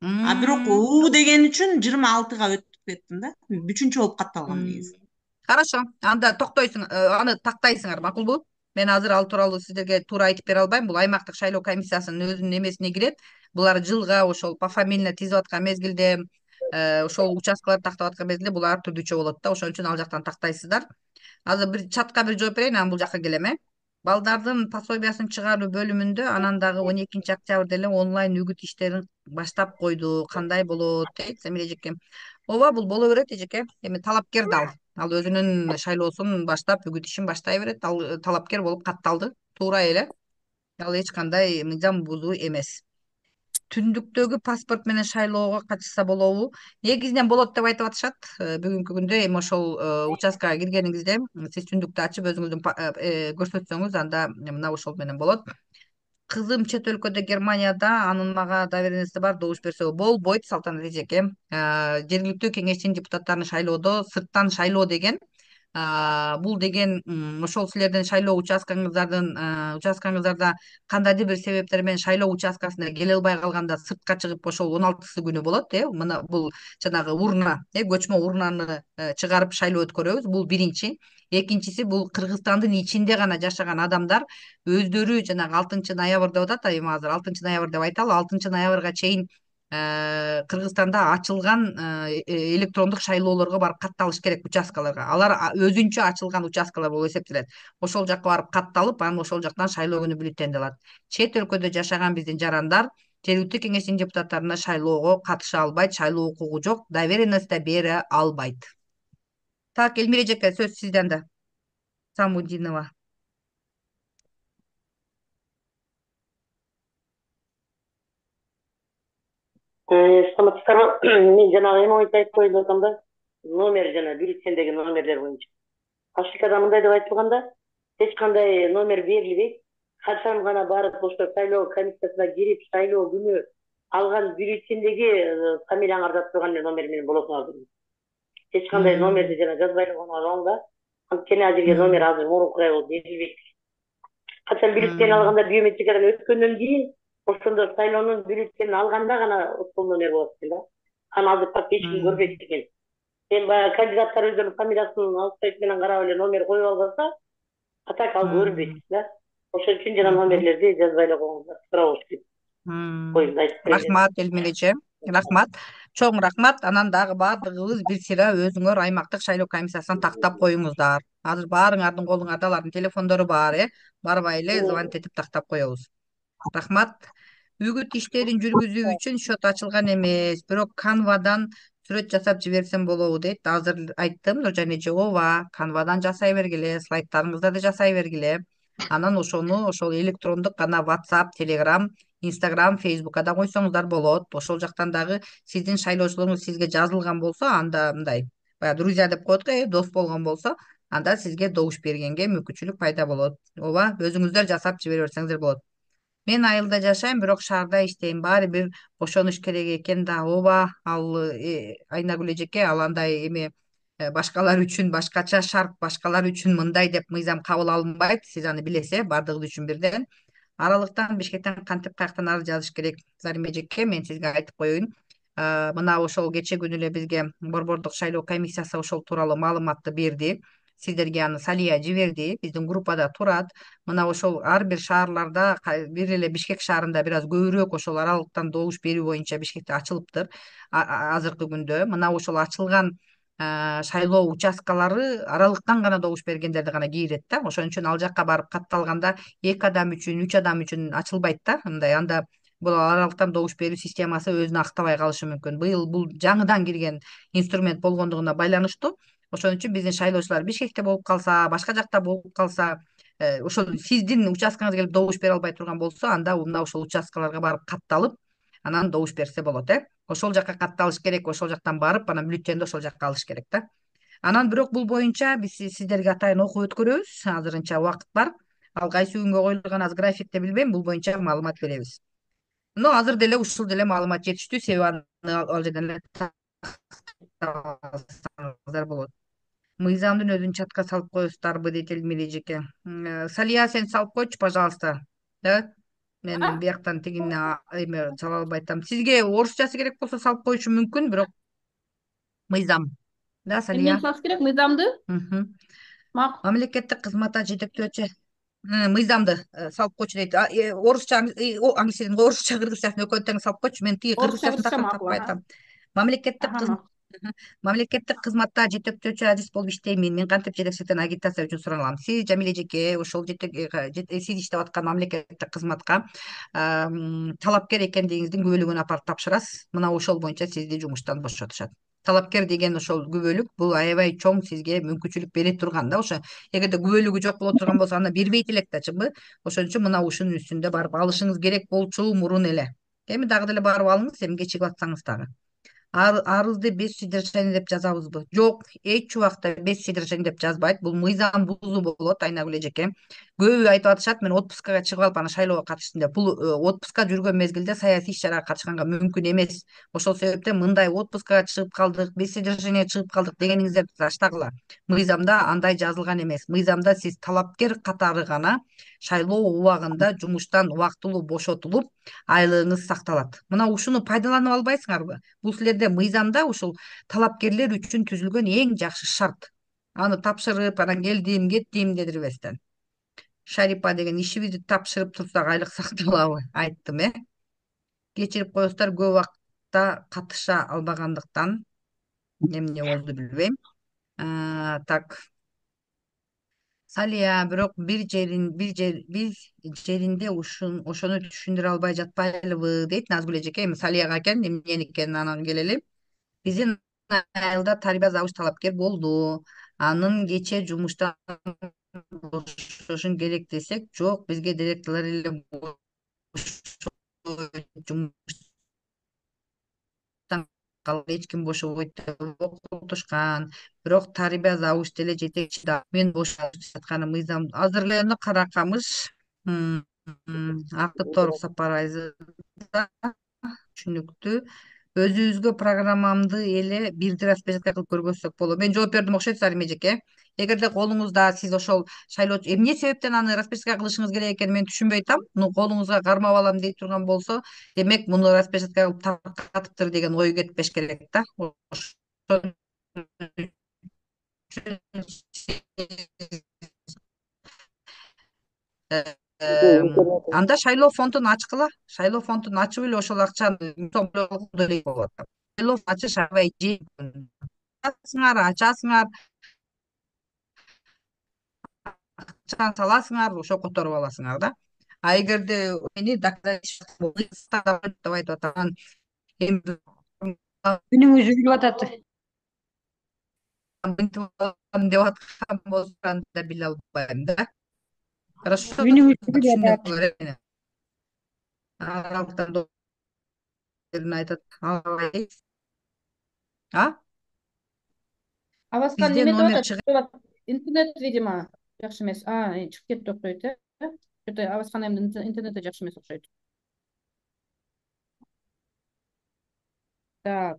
Бирок У деген үчүн 26-га өтүп кеттим да. 3-чү болуп катталгам негизи. Хорошо, анда токтойсуң, аны тактайсыңар, макулбу? Мен азыр ал тууралуу сиздерге туура айтып бере албайм. Бул аймактык шайлоо комиссиясынын өзүнүн эмесине кирет. Булар жылга ошол пофамильно тизип аткан мезгилде, ошол участкаларды тактап аткан мезгилде бул ар түрдүүчө болот да. Ошон үчүн ал жактан тактайсыздар. Азыр бир чатка бир жооп берейин, анан бул жакка келем, э? Балдардын пособиясын чыгаруу бөлүмүндө анан дагы 12 октябрда эле онлайн үгүт иштерин баштап койду. Кандай болот дейт Замир эжеке. Ооба, бул боло берет эжеке. Эми талапкер да ал өзүнүн шайлоосун баштап, үгүт ишин баштай берет. Ал талапкер болуп катталды. Туура эле. Ал эч кандай мыйзам бузуу эмес. Түндүктөгү паспорт менен шайлоого катышса болобу? Негизинен болот деп айтып атышат. Бүгүнкү күндө эми ошол участкага киргениңизде сиз түндүктү ачып өзүңүздүн көрсөтсөңүз, анда мына ошол менен болот. кызым чет өлкөдө Германияда, анын мага доверенности бар, добуш берсе болбойт. Салтанат эжеке, жергиликтүү кеңештин депутаттарын шайлоодо сырттан шайлоо деген, бул деген ошол силердин шайлоо участкаңыздарда кандайдыр бир себептер менен шайлоо участкасына келе албай калганда сыртка чыгып ошол 16 күнү болот. Мына бул жанагы урна, көчмө урнаны чыгарып шайлоо өткөрөбүз. Бул биринчи. Экинчиси, бул Кыргызстандын ичинде гана жашаган адамдар өздөрү жанагы 6 ноябрь деп атат, эми азыр 6 ноябрь деп айталы, 6 ноябрга чейин Кыргызстанда ачылган электрондук шайлоолорго барып катталыш керек, участкаларга. Алар өзүнчө ачылган участкалар болуп эсептелет. Ошол жакка барып катталып, анан ошол жактан шайлоо күнү бюллетенди алат. Чет өлкөдө жашаган биздин жарандар жергиликтүү кеңештин депутаттарына шайлоого катыша албайт, шайлоо укугу жок, доверенность да бере албайт. Так, Элмира эжеке, сөз сизден да. Самудинова. Саламатсыздарбы? Мен жанагы эми айтып коюп атам да, номер жана бюллетендеги номерлер боюнча. Африкада мындай деп айтылганда, эч кандай номер берилбейт. Качан гана барып ошо шайлоо комиссиясына кирип, шайлоо күнү алган бюллетендеги фамилияңарды турган номер менен болосуңар. Эч кандай номерди жана жазбай койгоңор да. Анткени азыркы номер азыр мурункудай болуп берилбейт. Качан бюллетен алганда биометрикадан өткөндөн кийин ошондо шайлоонун бюллетенин алганда гана ошол номер болот экен да. Анан азыр так эч ким көрбөйт экен. Сен баягы кандидаттар өздөрүнүн фамилиясын алфавит менен карап эле номер коюп албаса, а так ал көрбөйт да. Ошон үчүн жана номерлерди жазбай эле койгоңуздар. Сурабыз деп коюмду айтып берем. Рахмат Элмира эже. Рахмат. Чоң рахмат. Анан дагы баардыгыбыз бир сыйра өзүңөр аймактык шайлоо комиссиясынан тактап коюңуздар. Азыр баарыңардын колуңарда алардын телефондору бар, барбай эле звонить этип тактап коебуз. Рахмат. Үгүт иштерин жүргүзүү үчүн счет ачылган эмес, бирок Canva'дан сүрөт жасап жиберсем болобу дейт. Азыр айттым, Нуржан эже, ооба, Canva'дан жасай бергиле, слайдтарыңыздарды жасай бергиле. Анан ошону ошол электрондук гана WhatsApp, Telegram, Instagram, Facebook'a да койсоңуздар болот. Ошол жактан дагы сиздин шайлоочулоруңуз сизге жазылган болсо, анда мындай, баягы друзья деп коет го, дос болгон болсо, анда сизге добуш бергенге мүмкүнчүлүк пайда болот. Ооба, өзүңүздөр жасап жибере берсеңиздер болот. Мен айылда жашайм, бирок шаарда иштейм. Баары бир бошонуш керек экен да. Ооба, ал Айнагүл эжеке, ал андай эми башкалар үчүн башкача шарт, башкалар үчүн мындай деп мыйзам кабыл алынбайт. Сиз аны билесиз, баардыгыбыз үчүн бирден. Аралыктан Бишкектен кантип каяктан ары жазыш керек? Зарим эжеке, мен сизге айтып коеюн. Мына ошол кече күнү эле бизге борбордук шайлоо комиссиясы ошол тууралуу маалыматты берди. Сиздерге аны Салия жиберди, биздин группада турат. Мына ошол ар бир шаарларда, бир эле Бишкек шаарында бир аз көбүрөөк ошол аралыктан добуш берүү боюнча Бишкекте ачылыптыр азыркы күндө. Мына ошол ачылган шайлоо участкалары аралыктан гана добуш бергендерди гана кийрет да. Ошон үчүн ал жакка барып катталганда 2 адам үчүн, 3 адам үчүн ачылбайт да. Мындай анда бул аралыктан добуш берүү системасы өзүн актабай калышы мүмкүн. Быйыл бул жаңыдан кирген инструмент болгондугуна байланыштуу. Ошон үчүн биздин шайлоочулар Бишкекте болуп калса, башка жакта болуп калса, ошол сиздин участкаңызга келип добуш бере албай турган болсо, анда мына ошол участкаларга барып катталып, анан добуш берсе болот. Ошол жакка катталыш керек, ошол жактан барып, анан бюллетенди ошол жакка алыш керек да. Анан бирок бул боюнча биз сиздерге атайын окуп өткөрөбүз. Азырынча убакыт бар. Ал кайсы күнгө коюлган, азыр графикти билбейм, бул боюнча маалымат беребиз. Но азыр деле ушул деле маалымат жетиштүү, себеби ал жерден эле тактап болот. Мыйзамдын өзүн чатка салып коесуздарбы дейт Элмира эжеке. Салия, сен салып койчу, пожалуйста. Да? Мен бияктан тигине эме сала албай атам. Сизге орусчасы керек болсо салып коюшу мүмкүн, бирок мыйзам. Да, Салия? Эмнени салыш керек, мыйзамды? Макул. Мамлекеттик кызматта жетектөөчү мыйзамды салып койчу дейт. Орусча, англисча, орусча, кыргызчасын экөө тең салып койчу. Мен тиги кыргызчасын таппай атам. Мамлекеттик кызматта жетектөөчү адис болуп иштеймин. Мен кантип жетекчиликтен агитация үчүн сурана алам? Сиз, Жамиле эжеке, ошол сиз иштеп аткан мамлекеттик кызматка талапкер экендигиңиздин күбөлүгүн апарып тапшырасыз. Мына ошол боюнча сизди жумуштан бошотушат. Талапкер деген ошол күбөлүк, бул аябай чоң сизге мүмкүнчүлүк бере турган да. Ошо эгерде күбөлүгү жок боло турган болсо, аны бербейт элек дачыбы. Ошон үчүн мына ушунун үстүндө барып алышыңыз керек болчу мурун эле. Эми дагы деле барып алыңыз, эми кечигип атсаңыз дагы. Арызды без содержания деп жазабызбы? Жок, эч убакта без содержания деп жазбайт. Бул мыйзам бузуу болот, Айнагүл эжеке. Көбү айтып атышат, мен отпускага чыгып алып анан шайлоого катыштым деп. Бул отпуска жүргөн мезгилде саясий иш-чарага катышканга мүмкүн эмес. Ошол себептен мындай отпускага чыгып калдык, без содержания чыгып калдык дегениңиздерди таштагыла. Мыйзамда андай жазылган эмес. Мыйзамда сиз талапкер катары гана шайлоо убагында жумуштан убактылуу бошотулуп, айлыгыңыз сакталат. Мына ушуну пайдаланып албайсыңарбы? Бул силерде мыйзамда ушул талапкерлер үчүн түзүлгөн эң жакшы шарт. Аны тапшырып, анан келдим, кеттим дедирбестен. Шарипа деген ишибизди тапшырып турсак айлык сакталабы? Айттым, кечирип коесуздар, көп убакытта катыша албагандыктан эмне болду билбейм. Так, Салия, бирок бир жеринде ошону түшүндүрө албай жатпайлыбы дейт Назгүл эжеке. Эми Салияга экен, эмне экенин анан келели. Биздин айылда тарбия завуч талапкер болду. Анын кечээ жумуштан бошошун керек десек, жок, бизге директорлор эле жумуштан калып эч ким бошобойт деп окутушкан. Бирок тарбия завуч деле жетекчи да мен бошоп жатканы мыйзам азырленdi Каракамыш. Акты Торг Сапарайзыда түшүнүктүү. Өзүбүзгө программамды эле бирди распечатка кылып көргөзсөк болот. Мен жооп бердим окшойт Сарим эжеке. Эгерде колуңузда сиз ошол шайлоочу эмне себептен аны распечатка кылышыңыз керек экенин мен түшүнбөй атам. Муну колуңузга кармап алам дей турган болсо, демек муну распечатка кылып таркатыптыр деген ой кетпеш керек да. Ошон үчүн анда шайлоо фондун ачкыла, шайлоо фондун ачып эле ошол акчаны болот. Шайлоо ачыш аябай жеңил. Ачасыңар, акчаны саласыңар, ошо которуп аласыңар да. А эгерде мени деп айтып атам, эми Үнүңүз үзүлүп атат. деп аткан болсо анда биле албайм да. Хорошо, Үнүңүз үзүлүп түшүнүп атат. көрөйүн. Аралыктан айтат. Абаскан Бизде неме деп номер атат? Интернет, видимо, жакшы эмес. Чыгып кетти окшойт, Что-то Абаскан айымдын интернети жакшы эмес окшойт. Так.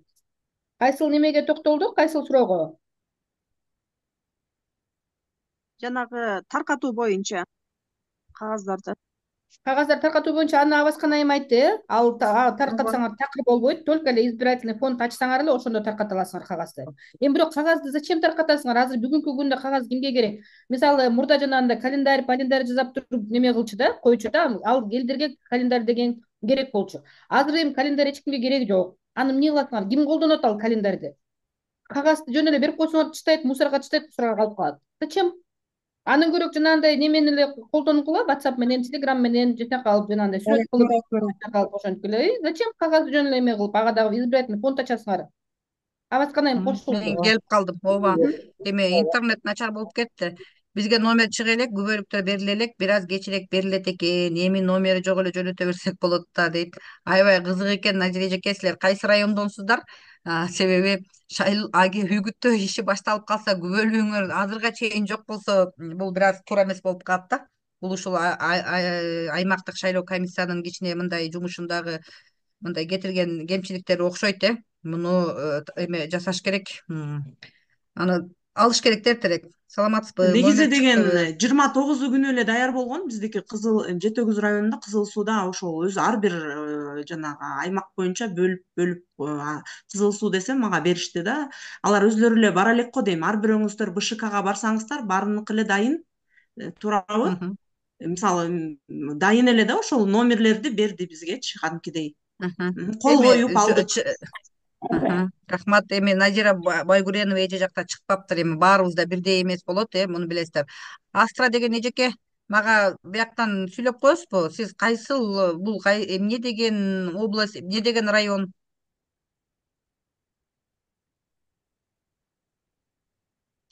Кайсыл немеге токтолдук? Кайсыл суроого? Жанагы таркатуу боюнча кагаздарды. Кагаздар таркатуу боюнча аны Абаскан айым айтты, ал таркатсаңар такыр болбойт, только эле избирательный фонд ачсаңар эле ошондо тарката аласыңар кагазды. Эми бирок кагазды зачем таркатасыңар? Азыр бүгүнкү күндө кагаз кимге керек? Мисалы, мурда жанагындай календарь жасап туруп неме кылчу да, койчу да, ал элдерге календарь деген керек болчу. Азыр эми календарь эч кимге кереги жок. Аны эмне кыласыңар? Ким колдонот ал календарьды? Кагазды жөн эле берип койсоңор таштайт, мусорго калып калат. Зачем? Анын көрөк жанагындай немени эле колдонугула, WhatsApp менен, Telegram менен жинак алып жанагындай сүрөт кылып ошентип эле. Зачем кагазды жөн эле эме кылып, ага дагы избирательный фонд ачасыңар? Абаскан айым кошулду. Мен келип калдым. Ооба. Эми интернет начар болуп кетти. Бизге номер чыга элек, күбөлүктөр бериле элек, бир аз кечирээк берилет экен. Эми номери жок эле жөнөтө берсек болот да дейт. Аябай кызык экен. Назира эжеке, силер кайсы райондонсуздар? Себеби үгүттөө иши башталып калса, күбөлүгүңөр азырга чейин жок болсо, бул бир аз туура эмес болуп калат да. Бул ушул аймактык шайлоо комиссиянын кичине мындай жумушундагы мындай кетирген кемчиликтери окшойт, муну эме жасаш керек. Аны алыш керек тептерек. Саламатсызбы? Негизи Номер деген чыктыбы? 29 күнү эле даяр болгон. Биздики Жети Өгүз районунда Кызыл Сууда ошол өзү ар бир жанагы аймак боюнча бөлүп Кызыл Суу десем мага беришти да. Алар өзлөрү эле бара элек го дейм. Ар бирөөңүздөр БШКга барсаңыздар, баарыныкы эле дайын. Туурабы? Мисалы, дайын эле да ошол номерлерди берди бизгечи кадимкидей. Кол коюп алдык. Рахмат. Эми Назира Байгуренова эже жакта чыкпаптыр. Эми баарыбыз да бирдей эмес болот, муну билесиздер. Астра деген эжеке, мага бияктан сүйлөп коесузбу? Сиз кайсыл, бул эмне деген область, эмне деген район?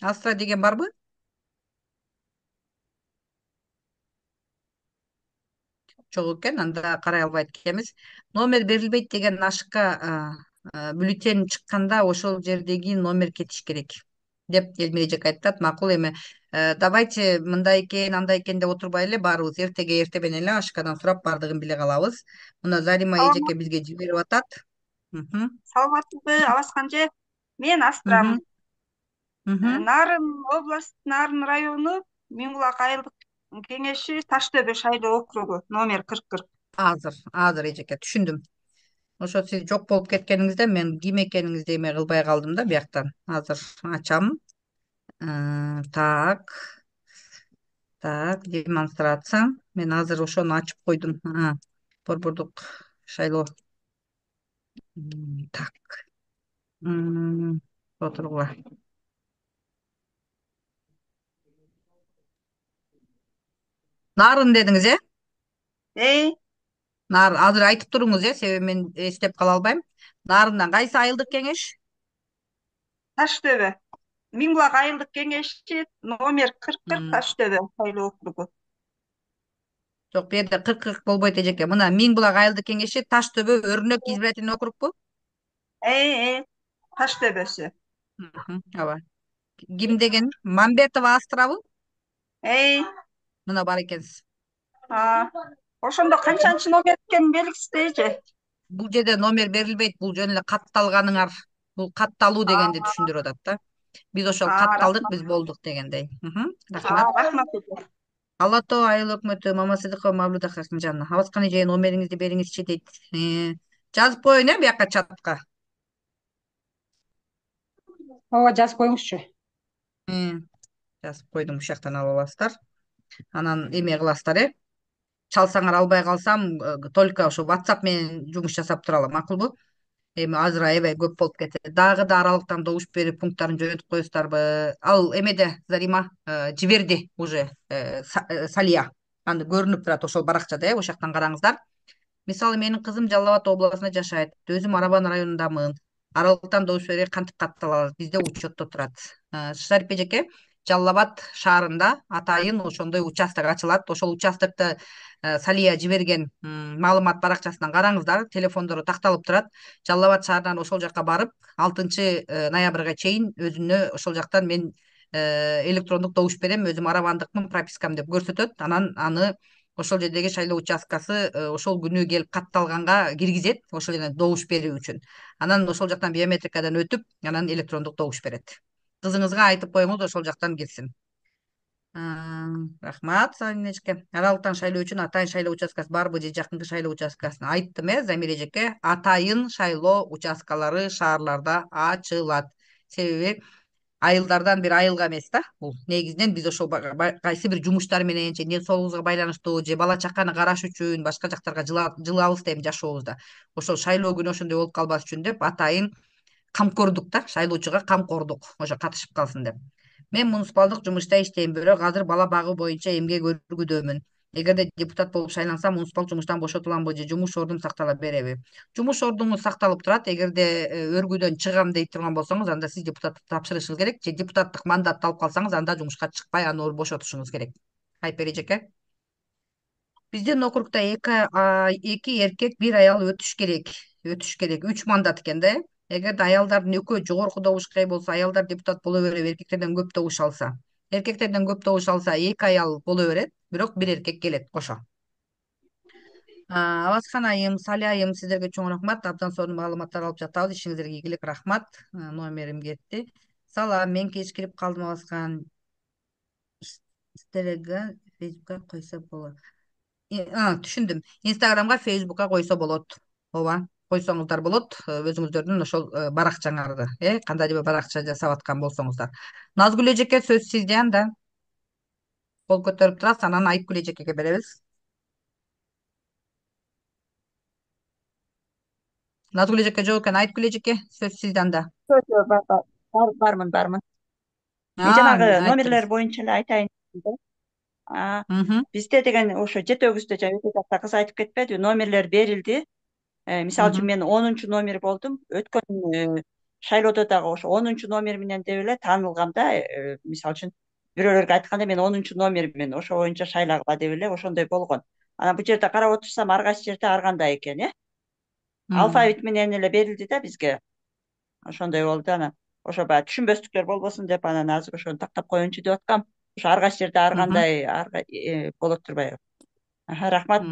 Астра деген барбы? Жок экен, анда карай албайт экенбиз. Номер берилбейт деген ашыкка бюллетень чыкканда ошол жердеги номер кетиш керек деп Элмира эжеке айтат. Макул эми давайте мындай экен андай экен деп отурбай эле баарыбыз эртеге эртең менен эле Ашикадан сурап баардыгын биле калабыз. Мына Зарима эжеке бизге жиберип атат. Мхм, Саламатсызбы, Абасканже. Мен Астрам. мхм, мхм. Нарын область, Нарын району, Миңбулак айылдык кеңеши, Таштөбө шайлоо округу, номер 4040. Азыр эжеке түшүндүм. Ошо сиз жок болуп кеткениңизде мен ким экениңизди эме кылбай калдым да бияктан. Азыр ачам. Так, демонстрация. Мен азыр ошону ачып койдум. Борбордук шайлоо. Так. Отургула. Нарын дедиңиз, азыр айтып туруңуз, себеби мен эстеп кала албайм. Нарындан кайсы айылдык кеңеш? Таштөбө. Миңбулак айылдык кеңеши, номер 4040, Таштөбө шайлоо округу. Жок, бу жерде 40 болбойт эжеке. Мына Миңбулак айылдык кеңеши Таштөбө өрнөк избирательный округбу? Таштөбөсү. Ооба. Ким деген? Мамбетова Астрабы? Мына бар экенсиз. Ошондо канчанчы номер экени белгисиз эже. Бул жерде номер берилбейт, бул жөн эле катталганыңар. Бул катталуу дегенди түшүндүрүп атат да. Биз ошол катталдык, биз болдук дегендей. Рахмат. Рахмат эже. Ала Тоо айыл өкмөтү Мамасыдыкова Мавлуда Хакимжановна. Абаскан эже номериңизди бериңизчи дейт. Жазып коеюн бияка чатка. ооба жазып коюңузчу. Жазып койдум, ушул жактан алып аласыздар. Анан эме кыласыздар, чалсаңар албай калсам, только ошо WhatsApp менен жумуш жасап туралы, макулбу? Эми азыр аябай көп болуп кетти. Дагы да аралыктан добуш берип пункттарын жөнөтүп коесуздарбы? Ал эмеде Зарима жиберди уже Салия. Аны көрүнүп турат ошол баракчада, ошол жактан караңыздар. Мисалы менин кызым Жалал Абад областында жашайт. Өзүм Арабан районундамын. Аралыктан добуш берип кантип катталабыз? Бизде учетто турат. Шарипе эжеке, Жалал Абад шаарында атайын ошондой участок ачылат. Ошол участокто Салия жиберген маалымат баракчасынан караңыздар. Телефондору такталып турат. Жалал Абад шаарынан ошол жака барып, 6 ноябрга чейин өзүнө ошол жактан мен электрондук добуш берем, өзүм арабандыкмын, пропискам деп көрсөтөт. Анан аны ошол жердеги шайлоо участкасы ошол күнү келип катталганга киргизет, ошол жерден добуш берүү үчүн. Анан ошол жактан биометрикадан өтүп, анан электрондук добуш берет. Кызыңызга айтып коюңуз, ошол жактан келсин. Рахмат, Салим эжеке. Аралыктан шайлоо үчүн атайын шайлоо участкасы барбы же жакынкы шайлоо участкасын айттым, Замир эжеке. Атайын шайлоо участкалары шаарларда ачылат. Себеби айылдардан бир айылга эмес да. Бул негизинен биз ошол кайсы бир жумуштар менен же ден соолугубузга байланыштуу же бала чаканы караш үчүн башка жактарга жылабыз да эми жашообузда. Ошол шайлоо күнү ошондой болуп калбас үчүн деп атайын камкордук да, шайлоочуга камкордук, ошо катышып калсын деп. Мен муниципалдык жумушта иштейм, бирок азыр бала багуу боюнча эмгек өргүдөмүн. Эгерде депутат болуп шайлансам, муниципалдык жумуштан бошотуламбы же жумуш ордум сактала береби? Жумуш ордуңуз сакталып турат. Эгерде өргүүдөн чыгам дейт турган болсоңуз, анда сиз депутаттык тапшырышыңыз керек, же депутаттык мандатты алып калсаңыз, анда жумушка чыкпай, аны бошотушуңуз керек. Айпер эжеке. Биздин округда эки эркек, бир аял өтүш керек. 3 мандат экен да. Эгерде аялдардын экөө жогорку добушка ээ болсо, аялдар депутат боло берип, эркектерден көп добуш алса. Эркектерден көп добуш алса, 2 аял боло берет, бирок бир эркек келет кошо. Абаскан айым, Сали айым, сиздерге чоң рахмат. Абдан сонун маалыматтар алып жатабыз. Ишиңиздерге ийгилик, рахмат. Номерим кетти. Салам, мен кеч кирип калдым, Абаскан. Инстаграмга, Фейсбукка койсо болот. Түшүндүм. Инстаграмга, Фейсбукка койсо болот. Ооба, койсоңуздар болот. Өзүңүздөрдүн ошол баракчаңарды, кандайдыр бир баракча жасап аткан болсоңуздар. Назгүл эжеке, сөз сизде анда. Кол көтөрүп турасыз, анан Айткүл эжекеге беребиз. Назгүл эжеке жок экен, Айткүл эжеке, сөз сизде анда. Бармын. Мен жанагы номерлер боюнча эле айтайын. Бизде деген ошо 7-өгүздө өтө жакта кыз айтып кетпедиби, номерлер берилди. Мисалы үчүн мен 10-чу номер болдум. Өткөн шайлоодо дагы ошо 10-чу номер менен деп эле таанылгам да. Мисалы үчүн бирөөлөргө айтканда мен 10-чу номермен ошо боюнча шайлагыла деп эле ошондой болгон. Анан бул жерде карап отурсам ар кайсы жерде ар кандай экен, алфавит менен эле берилди да бизге. Ошондой болду анан. Ошо баягы түшүнбөстүктөр болбосун деп анан азыр ошону тактап коеюнчу деп аткам. Ошо ар кайсы жерде ар кандай болот турбайбы. Рахмат.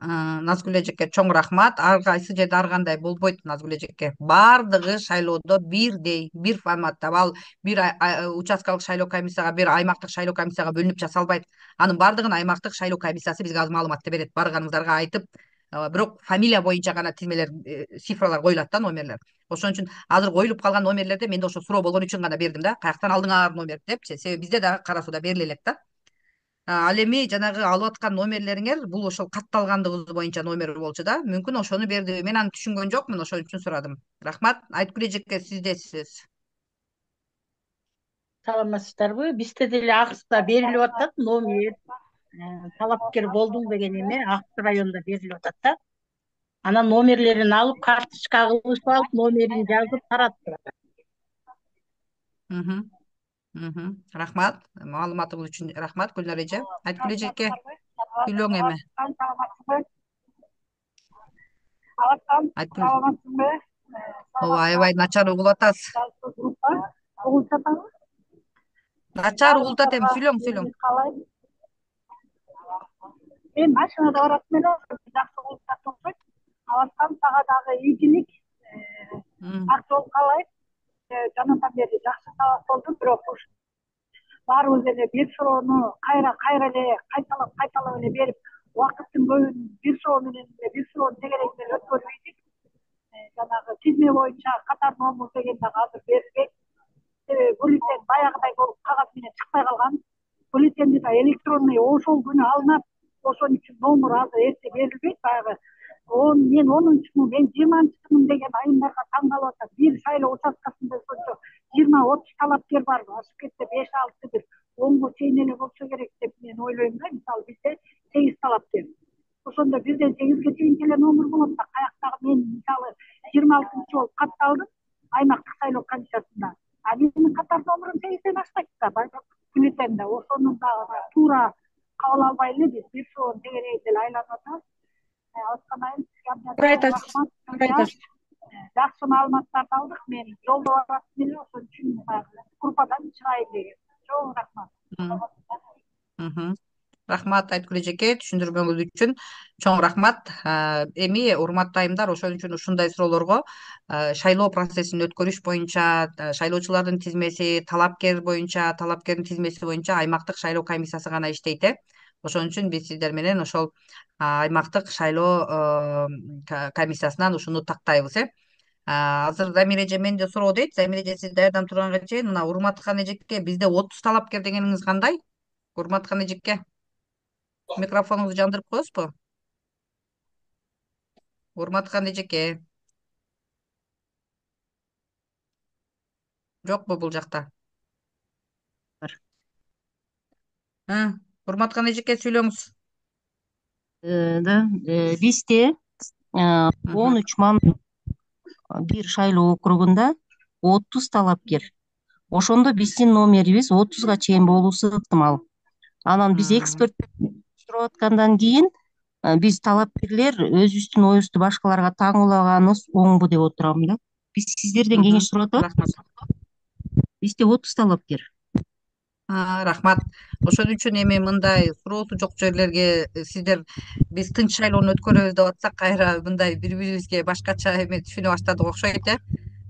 Назгүл эжеке чоң рахмат. Ар кайсы жерде ар кандай болбойт Назгүл эжеке. Бардыгы шайлоодо бирдей, бир форматта. Ал бир участкалык шайлоо комиссияга, бир аймактык шайлоо комиссияга бөлүнүп жасалбайт. Анын бардыгын аймактык шайлоо комиссиясы бизге азыр маалыматты берет. Барганыңыздарга айтып, бирок фамилия боюнча гана тизмелер, цифралар коюлат да, номерлер. Ошон үчүн азыр коюлуп калган номерлерде менде ошо суроо болгон үчүн гана бердим да. Каяктан алдыңар номер депчи. Себеби бизде дагы кара сууда бериле элек да. Ал эми жанагы алып аткан номерлериңер бул ошол катталгандыгы боюнча номер болчу да. Мүмкүн ошону берди. Мен аны түшүнгөн жокмун, ошон үчүн сурадым. Рахмат. Айткүл эжеке, сизде сөз. Саламатсыздарбы? Бизде деле Аксуда берилип атат номер. Талапкер болдуң деген эме Аксу районунда берилип атат да. Анан номерлерин алып, карточка кылышып алып, номерин жазып таратып атат. Рахмат. Маалыматыңыз үчүн рахмат, Гүлнар эже. Айткүл эжеке, күйлөң эме. Саламатсызбы? Ооба, аябай начар угулуп атасыз. Начар угулуп атат эми, сүйлөң. Мен машинада баратмын эле, жакшы угулуп атат. Алаткан сага дагы ийгилик. Ак жол каалайт. Жанатан бери жакшы талап болду, бирок баарыбыз эле бир суроону кайра эле кайталап эле берип, убакыттын көбүн бир суроо менен бир суроону тегеректен өткөрбөйдүк. Жанагы тизме боюнча катар номер деген дагы азыр берилбейт. Себеби бюллетень баягыдай болуп кагаз менен чыкпай калган. Бюллетенди да электронный ошол күнү алынат. Ошон үчүн номер азыр эрте берилбейт. Баягы мен 10-мун, мен 20-мын деген айымдарга таң калып атат. Бир шайлоо участкасында ошончо 20-30 талапкер бар. Ашып кетсе 5-6 бир 10го чейин эле болсо керек деп мен ойлойм да. Мисалы бизде 8 талапкер. Ошондо бирден 8ге чейин эле номер болот да. Каяктагы мен мисалы 26-чы болуп катталдым аймактык шайлоо комиссиясында. А менин катар номерим 8ден ашпайт да. Бюллетенде ошону дагы туура кабыл албай эле биз бир суроону тегерегинде эле айланып атабыз. Жакшы маалыматтарды алдык. Мен жолдо баратмын эле, ошон үчүн группадан чыгайын деген. Чоң рахмат. Рахмат Айткүл эжеке, түшүндүрмөңүз үчүн чоң рахмат. Эми урматтуу айымдар, ошон үчүн ушундай суроолорго шайлоо процессин өткөрүш боюнча, шайлоочулардын тизмеси, талапкер боюнча, талапкердин тизмеси боюнча аймактык шайлоо комиссиясы гана иштейт. Ошон үчүн биз сиздер менен ошол аймактык шайлоо комиссиясынан ушуну тактайбыз. Азыр Замир эже менде суроо дейт. Замир эже, сиз даярданып турганга чейин мына Урматхан эжеке, бизде 30 талапкер дегениңиз кандай? Урматхан эжеке, микрофонуңузду жандырып коесузбу? Урматхан эжеке. Жокпу бул жакта? Урматхан эжеке, сүйлөңүз. Бизде 13 мамыр бир шайлоо округунда 30 талапкер. Ошондо биздин номерибиз 30га чейин болуусу ыктымал. Анан биз эксперт сурап аткандан кийин биз талапкерлер өзүбүздүн оюбузду башкаларга таңуулаганыбыз оңбу деп отурам да. Биз сиздерден кеңеш сурап атабыз. Бизде 30 талапкер. Рахмат. Ошон үчүн эми мындай суроосу жок жерлерге сиздер биз тынч шайлоону өткөрөбүз деп атсак, кайра мындай бири-бирибизге башкача эме түшүнө баштадык окшойт.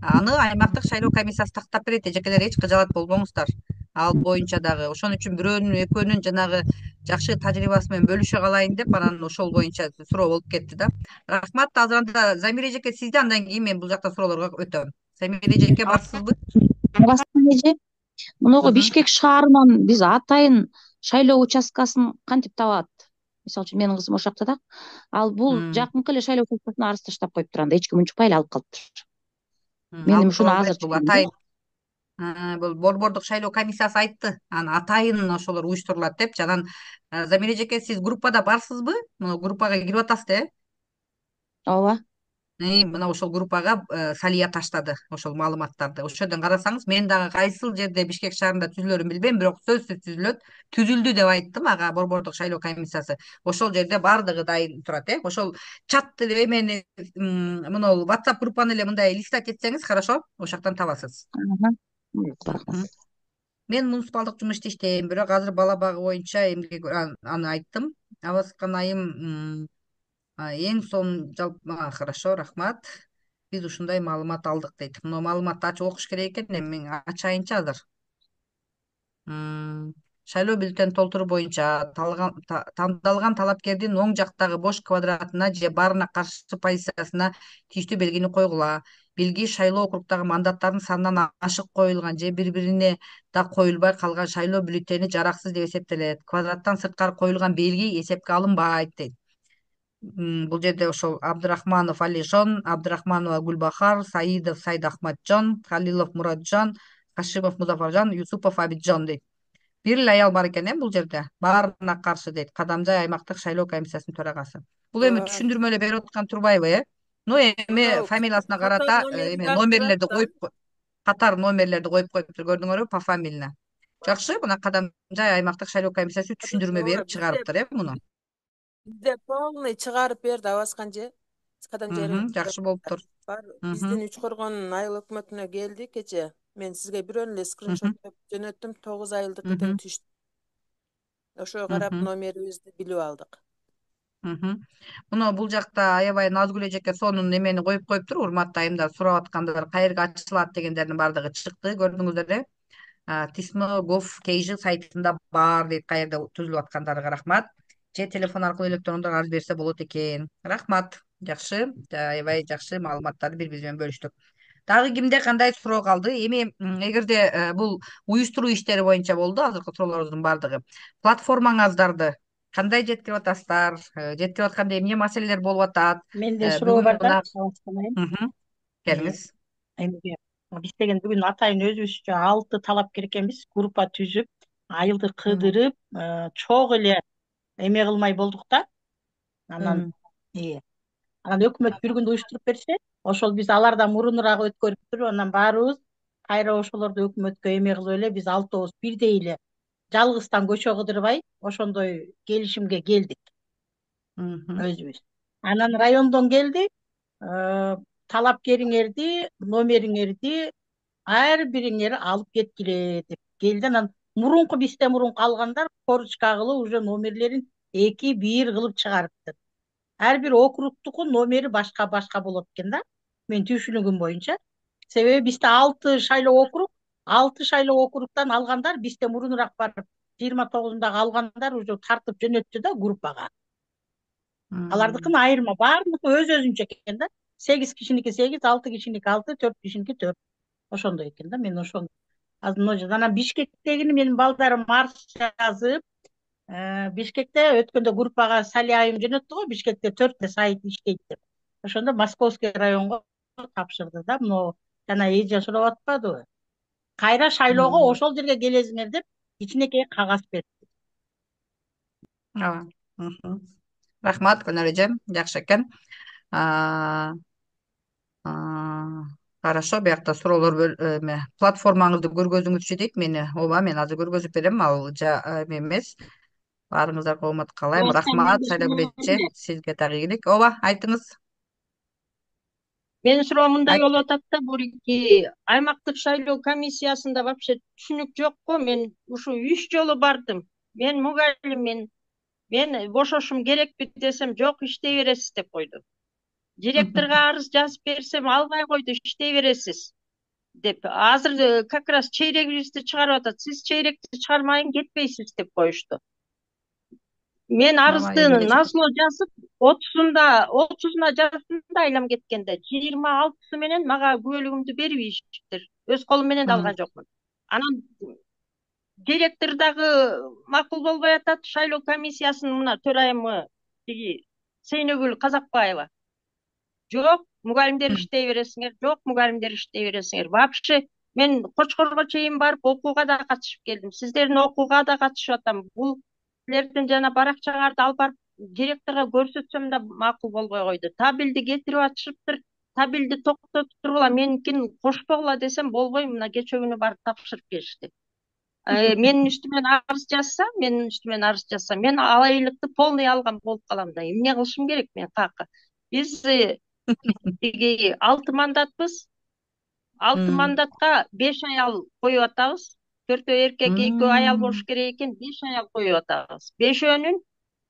Аны аймактык шайлоо комиссиясы тактап берет. Эжекелер эч кыжалат болбоңуздар. Ал боюнча дагы ошон үчүн бирөөнүн экөөнүн жанагы жакшы тажрыйбасы менен бөлүшө калайын деп анан ошол боюнча суроо болуп кетти да. Рахмат. Азыр анда Замир эжеке сизде, андан кийин мен бул жакта суроолорго өтөм. Замир эжеке, барсызбы? Мунугу Бишкек шаарынан биз атайын шайлоо участкасын кантип табат? Мисалы үчүн менин кызым ошол жакта да. Ал бул жакынкы эле шайлоо участкасына арыз таштап коюптур, анда эч ким унчукпай эле алып калыптыр. Мен ушуну азыр атайын бул борбордук шайлоо комиссиясы айтты. Аны атайын ошолор уюштурулат деп. Анан Замир эжеке, сиз группада барсызбы? Мына группага кирип атасыз, Ооба. Мына ошол группага Салия таштады ошол маалыматтарды. Ошол жерден карасаңыз, мен дагы кайсыл жерде Бишкек шаарында түзүлөрүн билбейм, бирок сөзсүз түзүлөт. Түзүлдү деп айттым ага Борбордук шайлоо комиссиясы. Ошол жерде баардыгы дайын турат, ошол чат эле эмени, мына WhatsApp группаны эле мындай листать этсеңиз, хорошо, ошол жактан табасыз. Мен муниципалдык жумушта иштейм, бирок азыр бала багы боюнча эмгек аны айттым. Абаскан айым эң сонун жалпы хорошо, рахмат. Биз ушундай маалымат алдык дейт. Мына маалыматты ачып окуш керек экен, эми мен ачайынчы азыр. Шайлоо бюллетень толтуруу боюнча тандалган талапкердин оң жактагы бош квадратына же баарына каршы позициясына тийиштүү белгини койгула. Белги шайлоо округдагы мандаттардын санынан ашык коюлган же бири-бирине да коюлбай калган шайлоо бюллетени жараксыз деп эсептелет. Квадраттан сырткары коюлган белги эсепке алынбайт дейт. Бул жерде ошол Абдрахманов Алишон, Абдрахманова Гүлбахар, Саидов Сайдахматжон, Халилов Муратжан, Кашимов Музафаржан, Юсупов Абиджон дейт. Бир эле аял бар экен булжерде. Баарына каршы дейт. Кадамжай аймактык шайлоо комиссиясынын төрагасы. Бул эми түшүндүрмө эле берип аткан турбайбы, Ну эми фамилиясына карата эме номерлерди коюп, катар номерлерди коюп коюптур, көрдүңөрбү, пофамильно. Жакшы, мына Кадамжай аймактык шайлоо комиссиясы түшүндүрмө берип чыгарыптыр, муну. Бизде полный чыгарып берди Абаскан же. Жакшы болуптур. Биздин Үч Коргон айыл өкмөтүнө келди кече. Мен сизге бирөөн эле скриншоттоп жөнөттүм, 9 айылдыкы тең түштү. Ошого карап номерибизди билип алдык. Муну бул жакта аябай Назгүл эжеке сонун эмени коюп коюптур, урматтуу айымдар, сурап аткандар, кайерге ачылат дегендердин баардыгы чыкты, көрдүңүздөр. Тисмо gov KG сайтында бар дейт, кайерде түзүлүп аткандарга рахмат. Же телефон аркылуу электрондон арыз берсе болот экен. Рахмат. Жакшы, аябай жакшы маалыматтарды бири-бириз менен бөлүштүк. Дагы кимде кандай суроо калды? Эми эгерде бул уюштуруу иштери боюнча болду, азыркы суроолордун баардыгы. Платформаңыздарды кандай жеткирип атасыздар? Жеткирип атканда эмне маселелер болуп атат? Менде суроо бар да, келиңиз. Биз деген бүгүн атайын өзүбүз 6 талапкер экенбиз, группа түзүп, айылды кыдырып, чогуу эле эме кылмай болдук да. Анан өкмөт бир күндө уюштуруп берсе, ошол биз алардан мурунураак өткөрүп туруп, анан баарыбыз кайра ошолорду өкмөткө эме кылып эле биз 6 бирдей эле жалгыздан көчө кыдырбай ошондой келишимге келдик өзүбүз. Анан райондон келди, талапкериңерди, номериңерди ар бириңер алып кеткиле деп келди. Анан мурунку бизде мурун калгандар корочка кылып уже номерлерин 2-1 кылып чыгарыптыр. Ар бир округтуку номери башка болот экен да. Мен түшүнүгүм боюнча. Себеби бизде 6 шайлоо округ, 6 шайлоо округтан алгандар бизде мурунураак барып 29-дагы алгандар уже тартып жөнөттү да группага. Алардыкын айырма, баардыгы өз-өзүнчө экен да. 8 кишиники 8, 6 кишиники 6, 4 кишиники 4. Ошондой экен да. Мен ошону анан Бишкектегини менин балдарым арыз жазып, Бишкекте өткөндө группага Сали айым жөнөттү го, Бишкекте 4 сайт иштейт деп. Ошондо Московский районго тапшырды да. Мына жана эже сурап атпадыбы? Кайра шайлоого ошол жерге келесиңер деп кичинекей кагаз берди. Рахмат, Гүлнар эжем, жакшы экен. Хорошо, биякта суроолор платформаңызды көргөзүңүзчү дейт мени. Ооба, мен азыр көргөзүп берем, ал эме эмес. Баарыңыздарга коомат каалайм. Рахмат, Шайлогүл эже, сизге дагы ийгилик. Ооба, айтыңыз. Менин суроом мындай болуп атат да, бурки аймактык шайлоо комиссиясында вообще түшүнүк жок го. Мен ушу 3 жолу бардым. Мен мугалим, мен бошошум керекпи десем, жок, иштей бересиз деп койду. Директорго арыз жазып берсем, албай койду, иштей бересиз деп. Азыр как раз чейрегибизди чыгарып атат. Сиз чейректи чыгармайын, кетпейсиз деп коюшту. Мен арызды назло жазып, 30-уна жаздым да айлам кеткенде. 26-сы менен мага күбөлүгүмдү берип ийишиптир. Өз колум менен алган жокмун. Анан директор дагы макул болбой атат. Шайлоо комиссиясынын мына төрайымы Сейнөгүл Казакбаева. Жок, мугалимдер иштей бересиңер, жок, мугалимдер иштей бересиңер. Вообще мен Кочкорго чейин барып окууга да катышып келдим. Сиздердин окууга да катышып атам. Бул силердин жана баракчаңарды алып барып директорға көрсөтсөм да макул болбой койду. Табелди кетирип атышыптыр. Табелди токтотуп тургула, меникин кошпогула десем болбой, мына кече күнү барып тапшырып келишти. Менин үстүмөн арыз жазса, мен алайлыкты полный алган болуп калам да. Эмне кылышым керек мен какы? Биз 6 мандатпыз. 6 мандатка 5 аял коюп атабыз. 4 эркек, 2 аял болуш керек экен, 5 аял коюп атабыз. 5өөнүн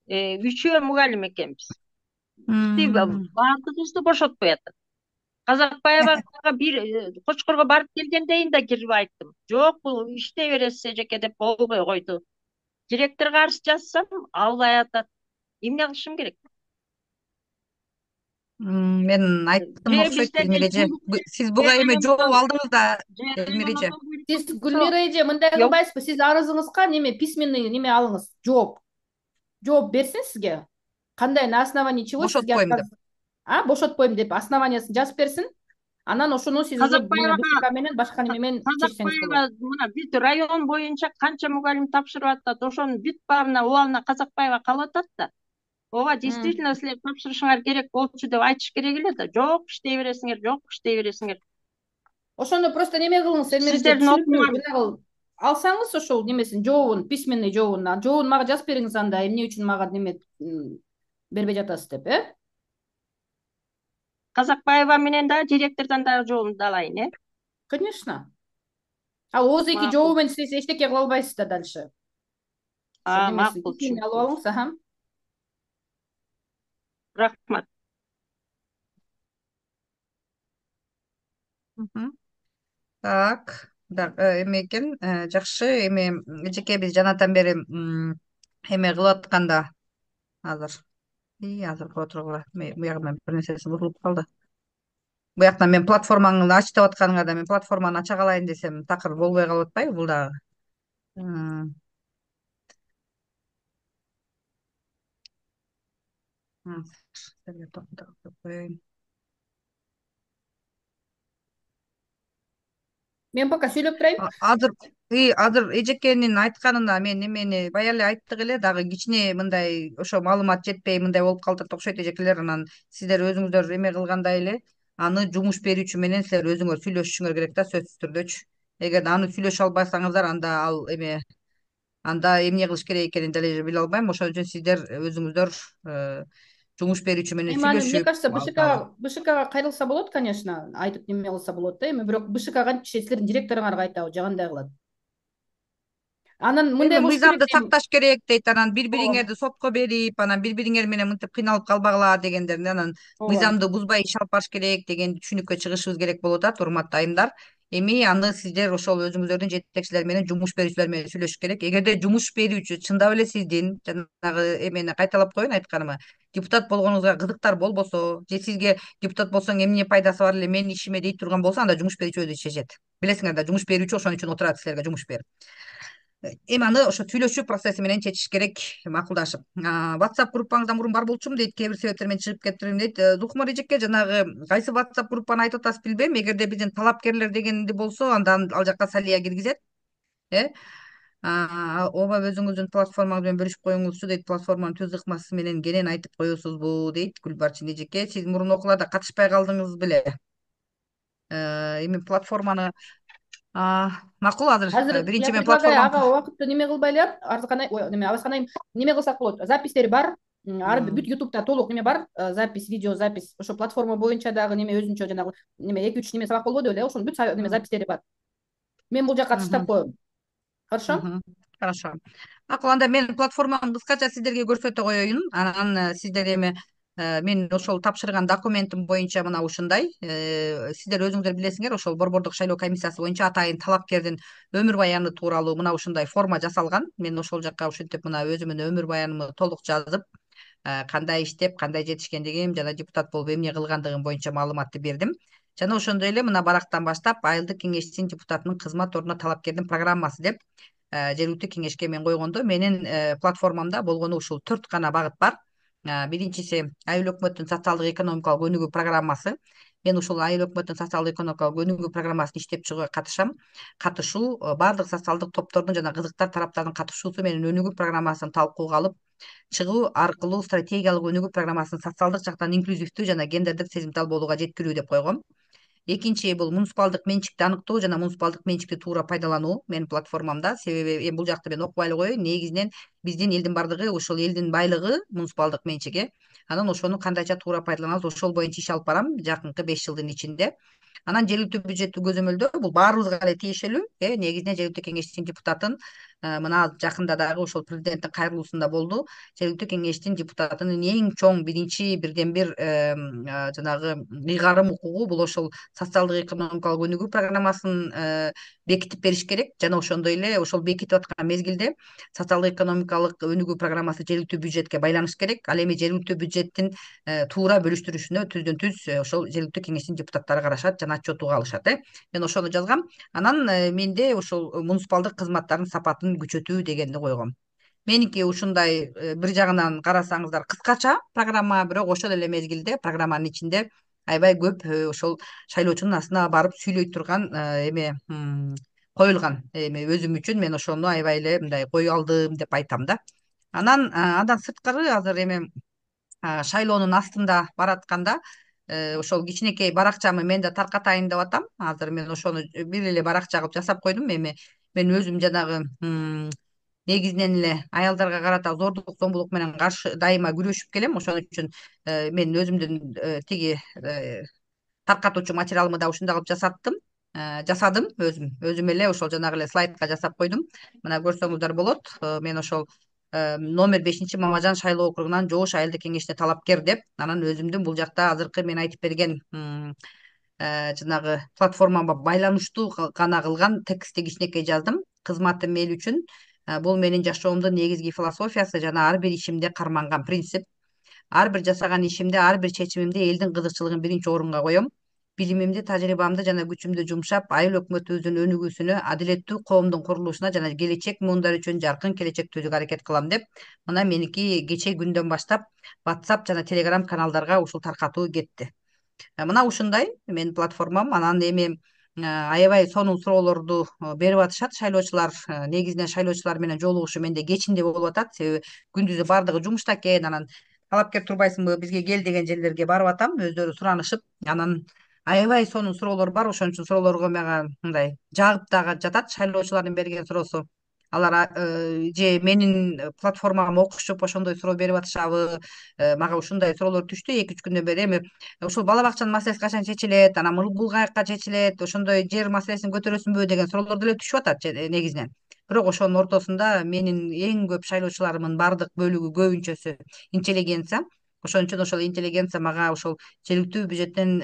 3-өө мугалим экенбиз. Бардыгыбызды бошотпой атат. Казакбаевага бир Кочкорго барып келгендейин да кирип айттым. Жок, бул иштей бересиз эжеке деп болбой койду. Директорго арыз жазсам, албай атат. Эмне кылышым керек? Мен айттым окшойт Элмира эже. Сиз буга эми жооп алдыңыз да, Элмира эже. Сиз Гүлмира эже мындай кылбайсызбы? Сиз арызыңызга неме письменный неме алыңыз, жооп. Жооп берсин сизге. Кандай на основании чего сизге отказ? Бошотпойм деп основаниясын жазып берсин. Анан ошону сиз уже БШК менен башка неме менен чечсеңиз болот. Мына бүт район боюнча канча мугалим тапшырып атат, ошонун бүт баарына убалына Казакбаева калып атат да. Ого действительно силер тапшырышыңар керек болчу деп айтыш керек эле да. Жок, иштей бересиңер. Ошону просто неме кылыңыз, Элмира, алсаңыз ошол немесин, жообун, письменный жообун мага жазып бериңиз анда, эмне үчүн мага неме бербей жатасыз деп, Казакбаева менен да директордон да жообун алайын, Конечно. Ооз эки жообу менен сиз эчтеке кыла албайсыз да дальше. Макул. Алып алыңыз, Рахмат. Так, эме экен, жакшы, эми эжеке биз жанатан бери эме кылып атканда азыр кыла тургула. Буягынан бир нерсеси бурулуп калды. Буяктан мен платформаңды ач деп атканыңа да мен платформаны ача калайын десем, такыр болбой калып атпайбы бул дагы? Мен пока сүйлөп турайын. Азыр эжекенин айтканына мен эмени бая эле айттык эле, дагы кичине мындай ошо маалымат жетпей мындай болуп калат окшойт эжекелер. Анан сиздер өзүңүздөр эме кылгандай эле аны жумуш берүүчү менен силер өзүңөр сүйлөшүшүңөр керек да, сөзсүз түрдөчү. Эгерде аны сүйлөшө албасаңыздар, анда эмне кылыш керек экенин деле биле албайм. Ошон үчүн сиздер өзүңүздөр жумуш берүүчү менен сүйлөшүп. Мне кажется, БШКга кайрылса болот, конечно, айтып неме кылса болот да, эми бирок БШК кантип силердин директоруңарга айтабы, жагандай кылат. Анан мындай мыйзамды сакташ керек дейт, анан бири-бириңерди сотко берип, анан бири-бириңер менен мынтип кыйналып калбагыла дегендерди, анан мыйзамды бузбай иш алып барыш керек деген түшүнүккө чыгышыбыз керек болуп атат, урматтуу айымдар. Эми аны сиздер ошол өзүңүздөрдүн жетекчилер менен, жумуш берүүчүлөр менен сүйлөшүш керек. Эгерде жумуш берүүчү чындап эле сиздин жанагы эмени кайталап коеюн айтканыма, депутат болгонуңузга кызыктар болбосо, же сизге депутат болсоң эмне пайдасы бар эле менин ишиме дей турган болсо, анда жумуш берүүчү өзү чечет. Билесиңер да, жумуш берүүчү ошон үчүн отурат силерге жумуш берип. Эми аны ошо сүйлөшүү процесси менен чечиш керек, макулдашып. WhatsApp группаңызда мурун бар болчумун дейт, кээ бир себептер менен чыгып кетиптирмин дейт. Зулкумар эжеке, жанагы кайсы WhatsApp группаны айтып атасыз билбейм. Эгерде биздин талапкерлер дегенди болсо, анда ал жакка салия киргизет. Ооба өзүңүздүн платформаңыз менен бөлүшүп коюңузчу дейт. Платформанын түз ыкмасы менен кенен айтып коесузбу дейт Гүлбарчын эжеке. Сиз мурун окууларда катышпай калдыңыз беле? Эми платформаны макул, азыр биринчи мен платформа ага убакытты неме кылбайлы, абасканай неме кылсак болот. Запистери бар, бүт ютубта толук неме бар, запись, видео запись. Ошо платформа боюнча дагы неме өзүнчө жанагы неме 2-3 неме сабак болбоду беле, ошонун бүт неме запистери бар. Мен бул жакка таштап коем. Хорошо? Хорошо. Макул, анда мен платформаны кыскача сиздерге көрсөтө коеюн. Анан сиздер эми мен ошол тапшырган документим боюнча мына ушундай. Сиздер өзүңүздөр билесиңер, ошол Борбордук шайлоо комиссиясы боюнча атайын талапкердин өмүр баяны тууралуу мына ушундай форма жасалган. Мен ошол жакка ушинтип мына өзүмдүн өмүр баянымды толук жазып, кандай иштеп, кандай жетишкендигим жана депутат болуп эмне кылгандыгым боюнча маалыматты бердим. Жана ошондой эле мына барактан баштап айылдык кеңештин депутатынын кызмат ордуна талапкердин программасы деп жергиликтүү кеңешке мен койгондо менин платформамда болгону ушул 4 гана багыт бар. Биринчиси айыл өкмөттүн социалдык экономикалык өнүгүү программасы. мен ушул айыл өкмөтүнүн социалдык экономикалык өнүгүү программасын иштеп чыгууга катышуу баардык социалдык топтордун жана кызыктар тараптардын катышуусу менен өнүгүү программасын талкууга алып чыгуу аркылуу стратегиялык өнүгүү программасын социалдык жактан инклюзивдүү жана гендердик сезимтал болууга жеткирүү деп койгом. Экинчи бул муниципалдык менчикти аныктоо жана муниципалдык менчикти туура пайдалануу менин платформамда. Себеби бул жакты мен окуп эле коеюн. Негизинен биздин элдин бардыгы ушул элдин байлыгы муниципалдык менчиги. Анан ошону кандайча туура пайдаланабыз, ошол боюнча иш алып барам жакынкы 5 жылдын ичинде. Анан жергиликтүү бюджеттүү көзөмөлдөө бул баарыбызга эле тиешелүү. Негизинен жергиликтүү кеңештин депутатын мына жакында дагы ошол президенттин кайрылуусунда болду. Жергиликтүү кеңештин депутатынын эң чоң биринчи бирден бир жанагы ыйгарым укугу бул ошол социалдык экономикалык өнүгүү программасын бекитип бериш керек жана ошондой эле ошол бекитип аткан мезгилде социалдык экономикалык өнүгүү программасы жергиликтүү бюджетке байланыш керек. Ал эми жергиликтүү бюджеттин туура бөлүштүрүшүнө түздөн түз ошол жергиликтүү кеңештин депутаттары карашат жана отчетууга алышат. Мен ошону жазгам. Анан менде ошол муниципалдык кызматтардын сапатын күчөтүү дегенди койгом. Меники ушундай бир жагынан карасаңыздар кыскача программа, бирок ошол эле мезгилде программанын ичинде аябай көп ошол шайлоочунун астына барып сүйлөй турган эме коюлган. Эми өзүм үчүн мен ошону аябай эле мындай кое алдым деп айтам да. Анан андан сырткары азыр эми шайлоонун астында баратканда ошол кичинекей баракчамы мен да таркатайын деп атам. Азыр мен ошону бир эле баракча кылып жасап койдум. Эми мен өзүм жанагы негизинен эле аялдарга карата зордук зомбулук менен каршы дайыма күрөшүп келем. Ошон үчүн мен өзүмдүн тиги таркатуучу материалымы да ушундай кылып жасадым өзүм эле ошол жанагы эле слайдка жасап койдум. Мына көрсөңүздөр болот. Мен ошол номер 5 Мамажан шайлоо округунан жоош айылдык кеңешине талапкер деп анан өзүмдүн бул жакта азыркы мен айтып берген жанагы платформама байланыштуу гана кылган текстти кичинекей жаздым. Кызматым эл үчүн бул менин жашоомдун негизги философиясы жана ар бир ишимде карманган принцип. Ар бир жасаган ишимде, ар бир чечимимде элдин кызыкчылыгын биринчи орунга коем. Билимимди, тажрыйбамды жана күчүмдү жумшап, айыл өкмөтүбүздүн өнүгүүсүнө, адилеттүү коомдун курулушуна жана келечек муундар үчүн жаркын келечек түзүүгө аракет кылам деп, мына меники кече күндөн баштап WhatsApp жана Telegram каналдарга ушул таркатуу кетти. Мына ушундай менин платформам. Анан эми аябай сонун суроолорду берип атышат шайлоочулар. Негизинен шайлоочулар менен жолугушуу менде кечинде болуп атат. Себеби күндүзү баардыгы жумушта экен. Анан талапкер турбайсыңбы, бизге кел деген жерлерге барып атам. Өздөрү суранышып, анан аябай сонун суроолор бар. Ошон үчүн суроолорго мага мындай жагып дагы жатат шайлоочулардын берген суроосу. Алар же менин платформамды окушуп ошондой суроо берип атышабы, мага ушундай суроолор түштү 2-3 күндөн бери. Эми ушул бала бакчанын маселеси качан чечилет, анан бул каяка чечилет, ошондой жер маселесин көтөрөсүнбү деген суроолор деле түшүп атат негизинен. Бирок ошонун ортосунда менин эң көп шайлоочуларымдын бардык бөлүгү, көбүнчөсү интеллигенция. Ошон үчүн ошол интеллигенция мага ошол жергиликтүү бюджеттен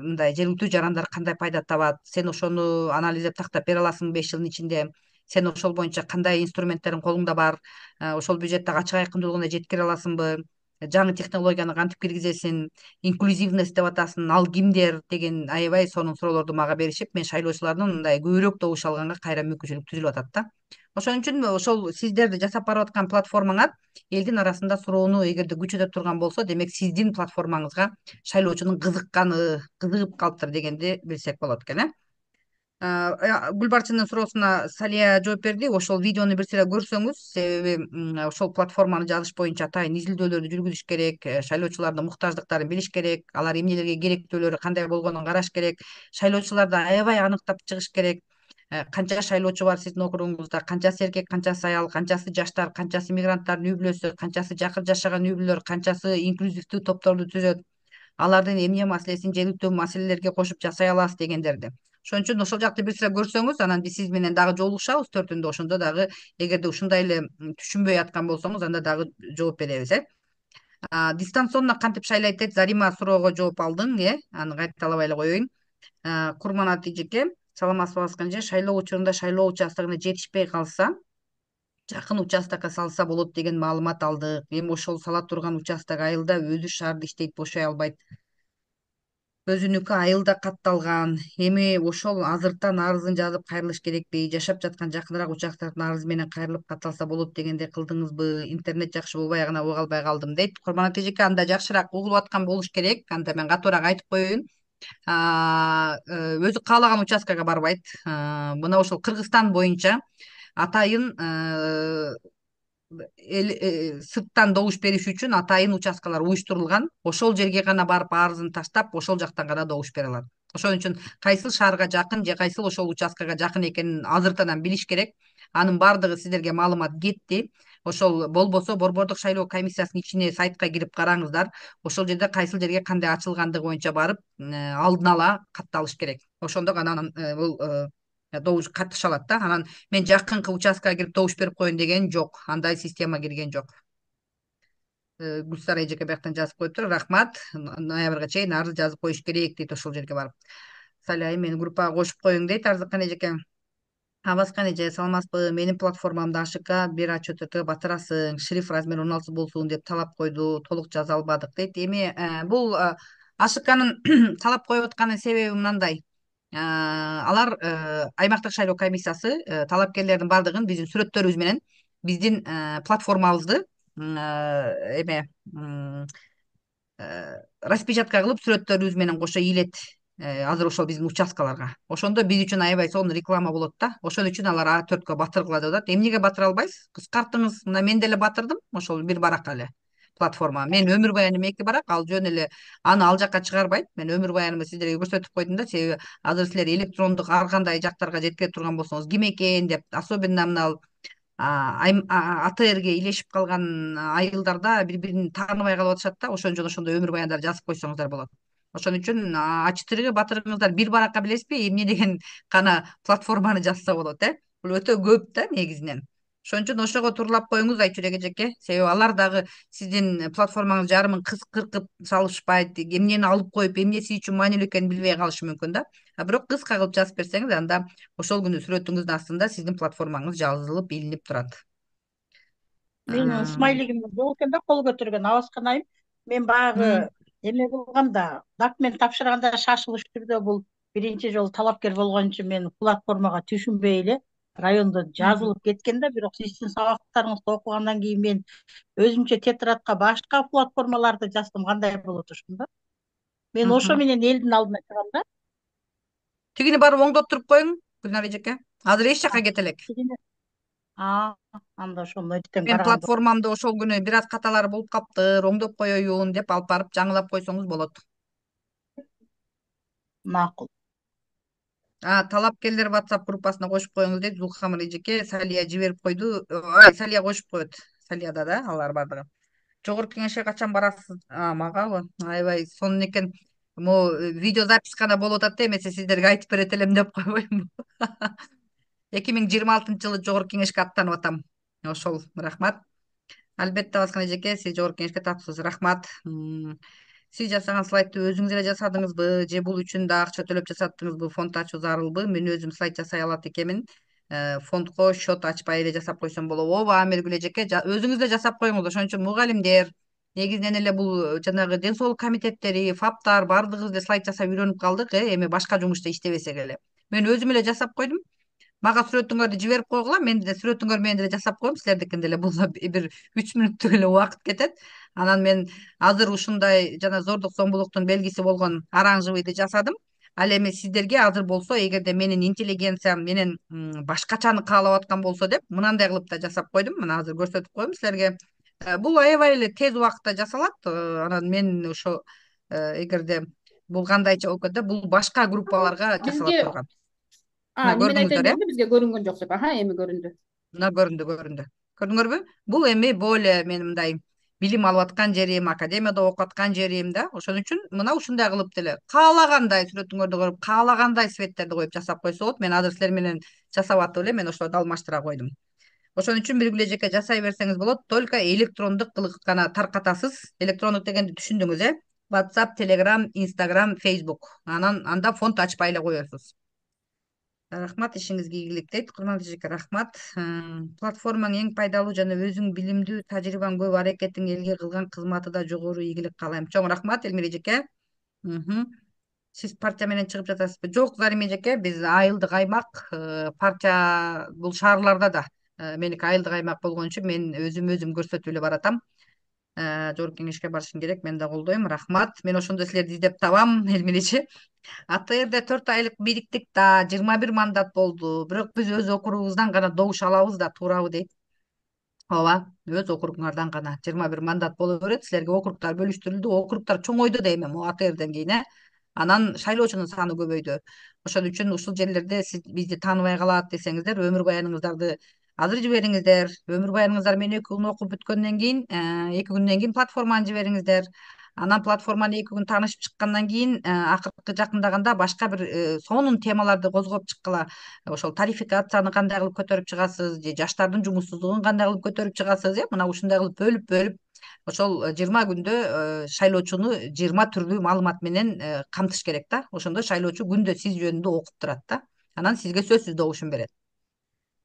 мындай жергиликтүү жарандар кандай пайда табат, сен ошону анализдеп тактап бере аласыңбы 5 жылдын ичинде, сен ошол боюнча кандай инструменттериң колуңда бар, ошол бюджеттеги ачык айкындуулугуна жеткире аласыңбы, жаңы технологияны кантип киргизесиң, инклюзивность деп атасың, ал кимдер деген аябай сонун суроолорду мага беришип, мен шайлоочулардын мындай көбүрөөк добуш алганга кайра мүмкүнчүлүк түзүлүп атат да. Ошон үчүн ошол сиздерди жасап барып аткан платформаңар элдин арасында суроону эгерде күчөтө турган болсо, демек сиздин платформаңызга шайлоочунун кызыгып калыптыр дегенди билсек болот экен. Гүлбарчындын суроосуна Салия жооп берди. Ошол видеону бир сыйра көрсөңүз, себеби ошол платформаны жазыш боюнча атайын изилдөөлөрдү жүргүзүш керек, шайлоочулардын муктаждыктарын билиш керек, алар эмнелерге керектүүлөрү кандай болгонун караш керек, шайлоочуларды аябай аныктап чыгыш керек. Канча шайлоочу бар сиздин округуңузда, канчасы эркек, канчасы аял, канчасы жаштар, канчасы мигранттардын үй бүлөсү, канчасы жакыр жашаган үй бүлөлөр, канчасы инклюзивдүү топторду түзөт, алардын эмне маселесин жергиликтүү маселелерге кошуп жасай аласыз дегендерди. Ошон үчүн ошол жакты бир сыйра көрсөңүз, анан биз сиз менен дагы жолугушабыз 4-түндө. Ошондо дагы эгерде ушундай эле түшүнбөй аткан болсоңуз, анда дагы жооп беребиз. Дистанционно кантип шайлайт дейт, Зарима суроого жооп алдың, аны кайталабай эле коеюн. Курманат эжеке, саламатсызбы асканже, шайлоо учурунда шайлоо участогуна жетишпей калса, жакын участокко салса болот деген маалымат алдык. Эми ошол сала турган участок айылда өзү шаарда иштейт, бошой албайт. Өзүнүкү айылда катталган. Эми ошол азыртан арызын жазып кайрылыш керекпи? Жашап жаткан жакыныраак участоктун арызы менен кайрылып катталса болот дегенде кылдыңызбы? Интернет жакшы болбой гана уга албай калдым дейт. Курманат эжеке, анда жакшыраак угулуп аткан болуш керек. Анда мен катуураак айтып коеюн. өзү каалаган участкага барбайт. Мына ошол Кыргызстан боюнча атайын сырттан добуш бериш үчүн атайын участкалар уюштурулган. Ошол жерге гана барып арызын таштап, ошол жактан гана добуш бере алат. Ошон үчүн кайсыл шаарга жакын же кайсыл ошол участкага жакын экенин азыртадан билиш керек. Анын баардыгы сиздерге маалымат кетти. Ошол болбосо Борбордук шайлоо комиссиясынын ичине сайтка кирип караңыздар. Ошол жерде кайсыл жерге кандай ачылгандыгы боюнча барып алдын ала катталыш керек. Ошондо гана анан бул добуш катыша алат да. Анан мен жакынкы участкага кирип добуш берип коеюн деген жок. Андай система кирген жок. Гүлсара эжеке бияктан жазып коюптур. Рахмат. Ноябрга чейин арыз жазып коюш керек дейт ошол жерге барып. Саляй, мени группага кошуп коюң дейт Арзыкан эжеке. Абаскан эже, саламатсызбы? Менин платформамда АШК бир АЧТТ батырасың, шрифт размери 16 болсун деп талап койду, толук жаза албадык дейт. Эми бул АШКнын талап коюп атканын себеби мындай. Алар аймактык шайлоо комиссиясы талапкерлердин баардыгын биздин сүрөттөрүбүз менен биздин платформабызды эме распечатка кылып сүрөттөрүбүз менен кошо илет азыр ошол биздин участкаларга. Ошондо биз үчүн аябай сонун реклама болот да. Ошон үчүн алар А4кө батыргыла деп атат. Эмнеге батыра албайсыз? Кыскартыңыз. Мына мен деле батырдым. Ошол бир барак эле платформа. Мен өмүр баяным 2 барак, ал жөн эле аны ал жакка чыгарбайт. Мен өмүр баянымды сиздерге көрсөтүп койдум да, себеби азыр силер электрондук ар кандай жактарга жеткире турган болсоңуз ким экен деп, особенно мына АТРге илешип калган айылдарда бири-бирин тааныбай калып атышат да. Ошон үчүн ошондой өмүр баяндар жазып койсоңуздар болот. Ошон үчүн А4ге батырыңыздар. Бир баракка билесизби эмне деген гана платформаны жазса болот, Бул өтө көп да негизинен. Ошон үчүн ошого турлап коюңуз Айчүрек эжеке. Себеби алар дагы сиздин платформаңыз жарымын кыркып салышпайт, эмнени алып коюп, эмне сиз үчүн маанилүү экенин билбей калышы мүмкүн да. Бирок кыска кылып жазып берсеңиз, анда ошол күнү сүрөтүңүздүн астында сиздин платформаңыз жазылып илинип турат. Менин смайлигим жок экен да, кол көтөргөн. Абаскан айым, мен баягы эме кылганда, документ тапшырганда шашылыш түрдө бул биринчи жолу талапкер болгон үчүн мен платформага түшүнбөй эле райондо жазылып кеткен да. Бирок сиздин сабактарыңызды окугандан кийин мен өзүмчө тетрадка башка платформаларды жазсам кандай болот ошондо? Мен ошо менен элдин алдына чыгам да. Тигини барып оңдоттуруп коюң, Гүлнар эжеке. Азыр эч жака кете элек. Анда ошондо эртең Мен платформамды ошол күнү бир аз каталар болуп каптыр, оңдоп коеюн деп алып барып жаңылап койсоңуз болот. Макул. Талапкерлер WhatsApp группасына кошуп коюңуз дейт Зулхамыр эжеке. Салия жиберип койду. Салия кошуп коет. Салияда да алар бардыгы. Жогорку кеңешке качан барасыз? Магабы? Аябай сонун экен. Могу видеозапись гана болуп атат да, эмесе сиздерге айтып берет элем деп койбоймунбу. 2026-жылы жогорку кеңешке аттанып атам. Ошол, рахмат. Албетте Абаскан эжеке, сиз жогорку кеңешке таптыңыз. Рахмат. Сиз жасаган слайдты өзүңүз эле жасадыңызбы же бул үчүн да акча төлөп жасаттыңызбы? Фонд ачуу зарылбы? Мен өзүм слайд жасай алат экенмин. Фондко счет ачпай эле жасап койсом болобу? Ооба, Амиргүл эжеке, өзүңүз эле жасап коюңуз. Ошон үчүн мугалимдер, негизинен эле бул жанагы ден соолук комитеттери, ФАПтар баардыгыбыз эле слайд жасап үйрөнүп калдык, эми башка жумушта иштебесек эле. Мен өзүм эле жасап койдум. Мага сүрөтүңөрдү жиберип койгула, мен деле сүрөтүңөр менен деле жасап коем. Силердикин деле бул бир 3 мүнөттүк эле убакыт кетет. Анан мен азыр ушундай жана зордук зомбулуктун белгиси болгон оранжевыйды жасадым. Ал эми сиздерге азыр болсо, эгерде менин интеллигенциям менен башкачаны каалап аткан болсо деп, мынандай кылып да жасап койдум. Мына азыр көрсөтүп коем силерге. Бул аябай эле тез убакытта жасалат. Анан мен ошо эгерде бул кандайча болуп кетти, бул башка группаларга жасала турган. Мен айтайын дегенде бизге көрүнгөн жок деп. Эми көрүндү. Мына көрүндү. Көрдүңөрбү? Бул эми более мен мындай билим алып аткан жерим, академияда окуп аткан жерим да. Ошон үчүн мына ушундай кылып деле каалагандай сүрөтүңөрдү коюп, каалагандай светтерди коюп жасап койсо болот. Мен азыр силер менен жасап атып эле мен ошолорду алмаштыра койдум. Ошон үчүн Биргүл эжеке жасай берсеңиз болот. Только электрондук кылып гана таркатасыз. Электрондук дегенди түшүндүңүз, WhatsApp, Telegram, Instagram, Facebook. Анда фонд ачпай эле коесуз. Рахмат, ишиңизге ийгилик дейт. Курмандуу эжеке, рахмат. Платформаң эң пайдалуу жана өзүң билимдүү, тажрыйбаң көп, аракетиң элге кылган кызматы да жогору, ийгилик каалайм. Чоң рахмат, Элмира эжеке. Сиз партия менен чыгып жатасызбы? Жок, Зарим эжеке, биз айылдык аймак, партия бул шаарларда да. Меники айылдык аймак болгон үчүн мен өзүм көрсөтүп эле баратам. Жогорку кеңешке барышың керек, мен да колдойм. Рахмат. Мен ошондо силерди издеп табам, Элмиречи. АТРде 4 айлык бириктик да 21 мандат болду. Бирок биз өз округубуздан гана добуш алабыз да, туурабы дейт. Ооба, өз округуңардан гана 21 мандат боло берет. Силерге округтар бөлүштүрүлдү. Округтар чоңойду дейм эми АТРден кийин. Анан шайлоочунун саны көбөйдү. Ошон үчүн ушул жерлерде сиз бизди тааныбай калат десеңиздер, өмүр баяныңыздарды азыр жибериңиздер. Өмүр баяныңыздар менен 2 күн окуп бүткөндөн кийин, 2 күндөн кийин платформаны жибериңиздер. Анан платформаны 2 күн таанышып чыккандан кийин, акыркы жакындаганда башка бир сонун темаларды козгоп чыккыла. Ошол тарификацияны кандай кылып көтөрүп чыгасыз, же жаштардын жумуссуздугун кандай кылып көтөрүп чыгасыз, мына ушундай кылып бөлүп ошол 20 күндө шайлоочуну 20 түрлүү маалымат менен камтыш керек да. Ошондо шайлоочу күндө сиз жөнүндө окуп турат да. Анан сизге сөзсүз добушун берет.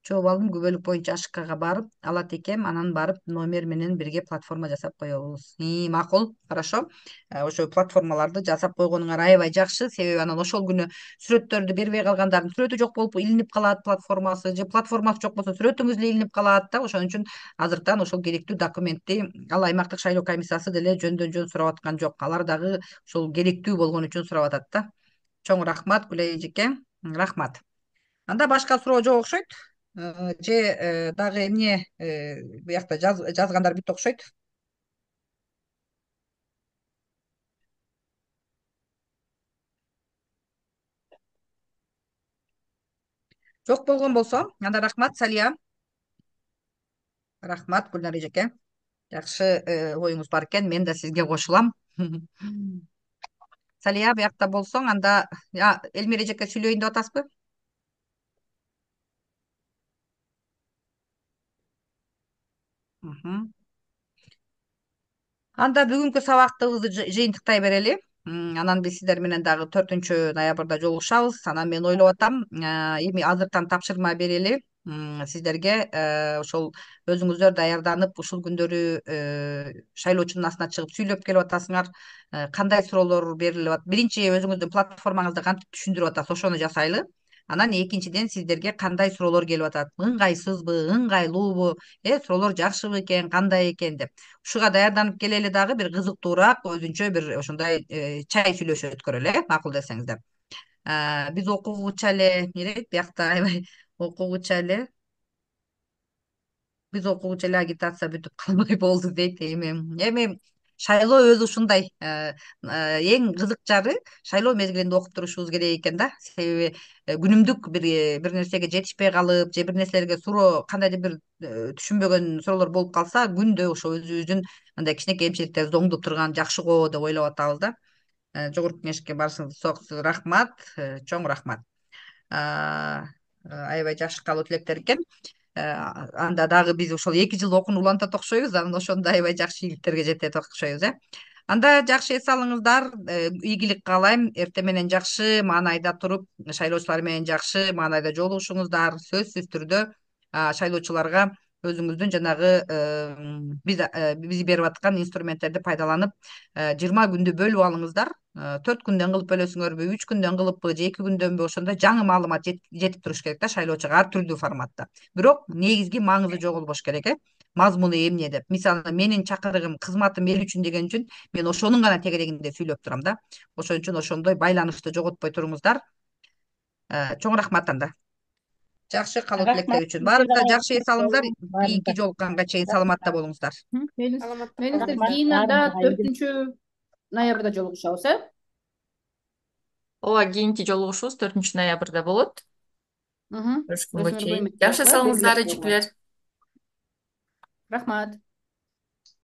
Жооп алдым, күбөлүк боюнча АШКга барып алат экем, анан барып номер менен бирге платформа жасап коебуз. Макул, хорошо. Ошо платформаларды жасап койгонуңар аябай жакшы, себеби анан ошол күнү сүрөттөрдү бербей калгандардын сүрөтү жок болуп илинип калат платформасы, же платформасы жок болсо сүрөтүңүз эле илинип калат да. Ошон үчүн азыртан ошол керектүү документти ал аймактык шайлоо комиссиясы деле жөндөн жөн сурап аткан жок. Алар дагы ушул керектүү болгон үчүн сурап атат да. Чоң рахмат Гүлай эжеке. Рахмат. Анда башка суроо жок окшойт. Же дагы эмне буякта жазгандар бүттү окшойт. Жок болгон болсо, анда рахмат Салия. Рахмат Гүлнар эжеке. Жакшы оюңуз бар экен, мен да сизге кошулам. Салия буякта болсоң, анда Элмир эжеке сүйлөйүн деп атасызбы? Анда бүгүнкү сабактыбызды жыйынтыктай берели. Анан биз сиздер менен дагы 4 ноябрда жолугушабыз. Анан мен ойлоп атам, эми азыртан тапшырма берели. Сиздерге ошол өзүңүздөр даярданып ушул күндөрү шайлоочунун астына чыгып сүйлөп келип атасыңар. Кандай суроолор берилип атат? Биринчи өзүңүздүн платформаңызды кантип түшүндүрүп атасыз, ошону жасайлы. Анан экинчиден сиздерге кандай суроолор келип атат? Ыңгайсызбы, ыңгайлуубу, суроолор жакшыбы экен, кандай экен деп. Ушуга даярданып келели, дагы бир кызыктуураак өзүнчө бир ошондой чай сүйлөшүү өткөрөлү, макул десеңиздер. Биз окугучу эле эмне биякта аябай окугучу эле биз окугучу эле агитация бүтүп калбай болду дейт. Эми шайлоо өзү ушундай. Эң кызык жары шайлоо мезгилинде окуп турушубуз керек экен да. Себеби күнүмдүк бир нерсеге жетишпей калып, же бир нерселерге суроо кандайдыр бир түшүнбөгөн суроолор болуп калса, күндө ошо өзүбүздүн мындай кичинекей кемчиликтерибизди оңдоп турган жакшы го деп ойлоп атабыз да. Жогорку кеңешке барышыңызды рахмат, чоң рахмат. Аябай жакшы каалоо тилектер экен. Анда дагы биз ошол 2 жыл окууну улантат окшойбуз, анан ошондо аябай жакшы ийгиликтерге жетет окшойбуз. Анда жакшы эс алыңыздар, ийгилик каалайм. Эртең менен жакшы маанайда туруп, шайлоочулар менен жакшы маанайда жолугушуңуздар. Сөзсүз түрдө шайлоочуларга өзүңүздүн жанагы биз берип аткан инструменттерди пайдаланып 20 күндү бөлүп алыңыздар. 4 күндөн кылып бөлөсүңөрбү, 3 күндөн кылыппы, же 2 күндөнбү, ошондо жаңы маалымат жетип туруш керек да шайлоочуга ар түрдүү форматта. Бирок негизги маңызы жоголбош керек, мазмуну эмне деп. Мисалы, менин чакырыгым, кызматым эл үчүн деген үчүн мен ошонун гана тегерегинде сүйлөп турам да. Ошон үчүн ошондой байланышты жоготпой туруңуздар. Чоң рахмат анда. Жакшы каалоо тилектер үчүн. Баарыңызга жакшы эс алыңыздар. Кийинки жолукканга чейин саламатта болуңуздар. Мениңиздер кийинада 4-ноябрда жолугушабыз, Ооба, кийинки жолугушуубуз 4-ноябрда болот. Көрүшкөнгө чейин. Жакшы салыңыздар, эжекелер. Рахмат.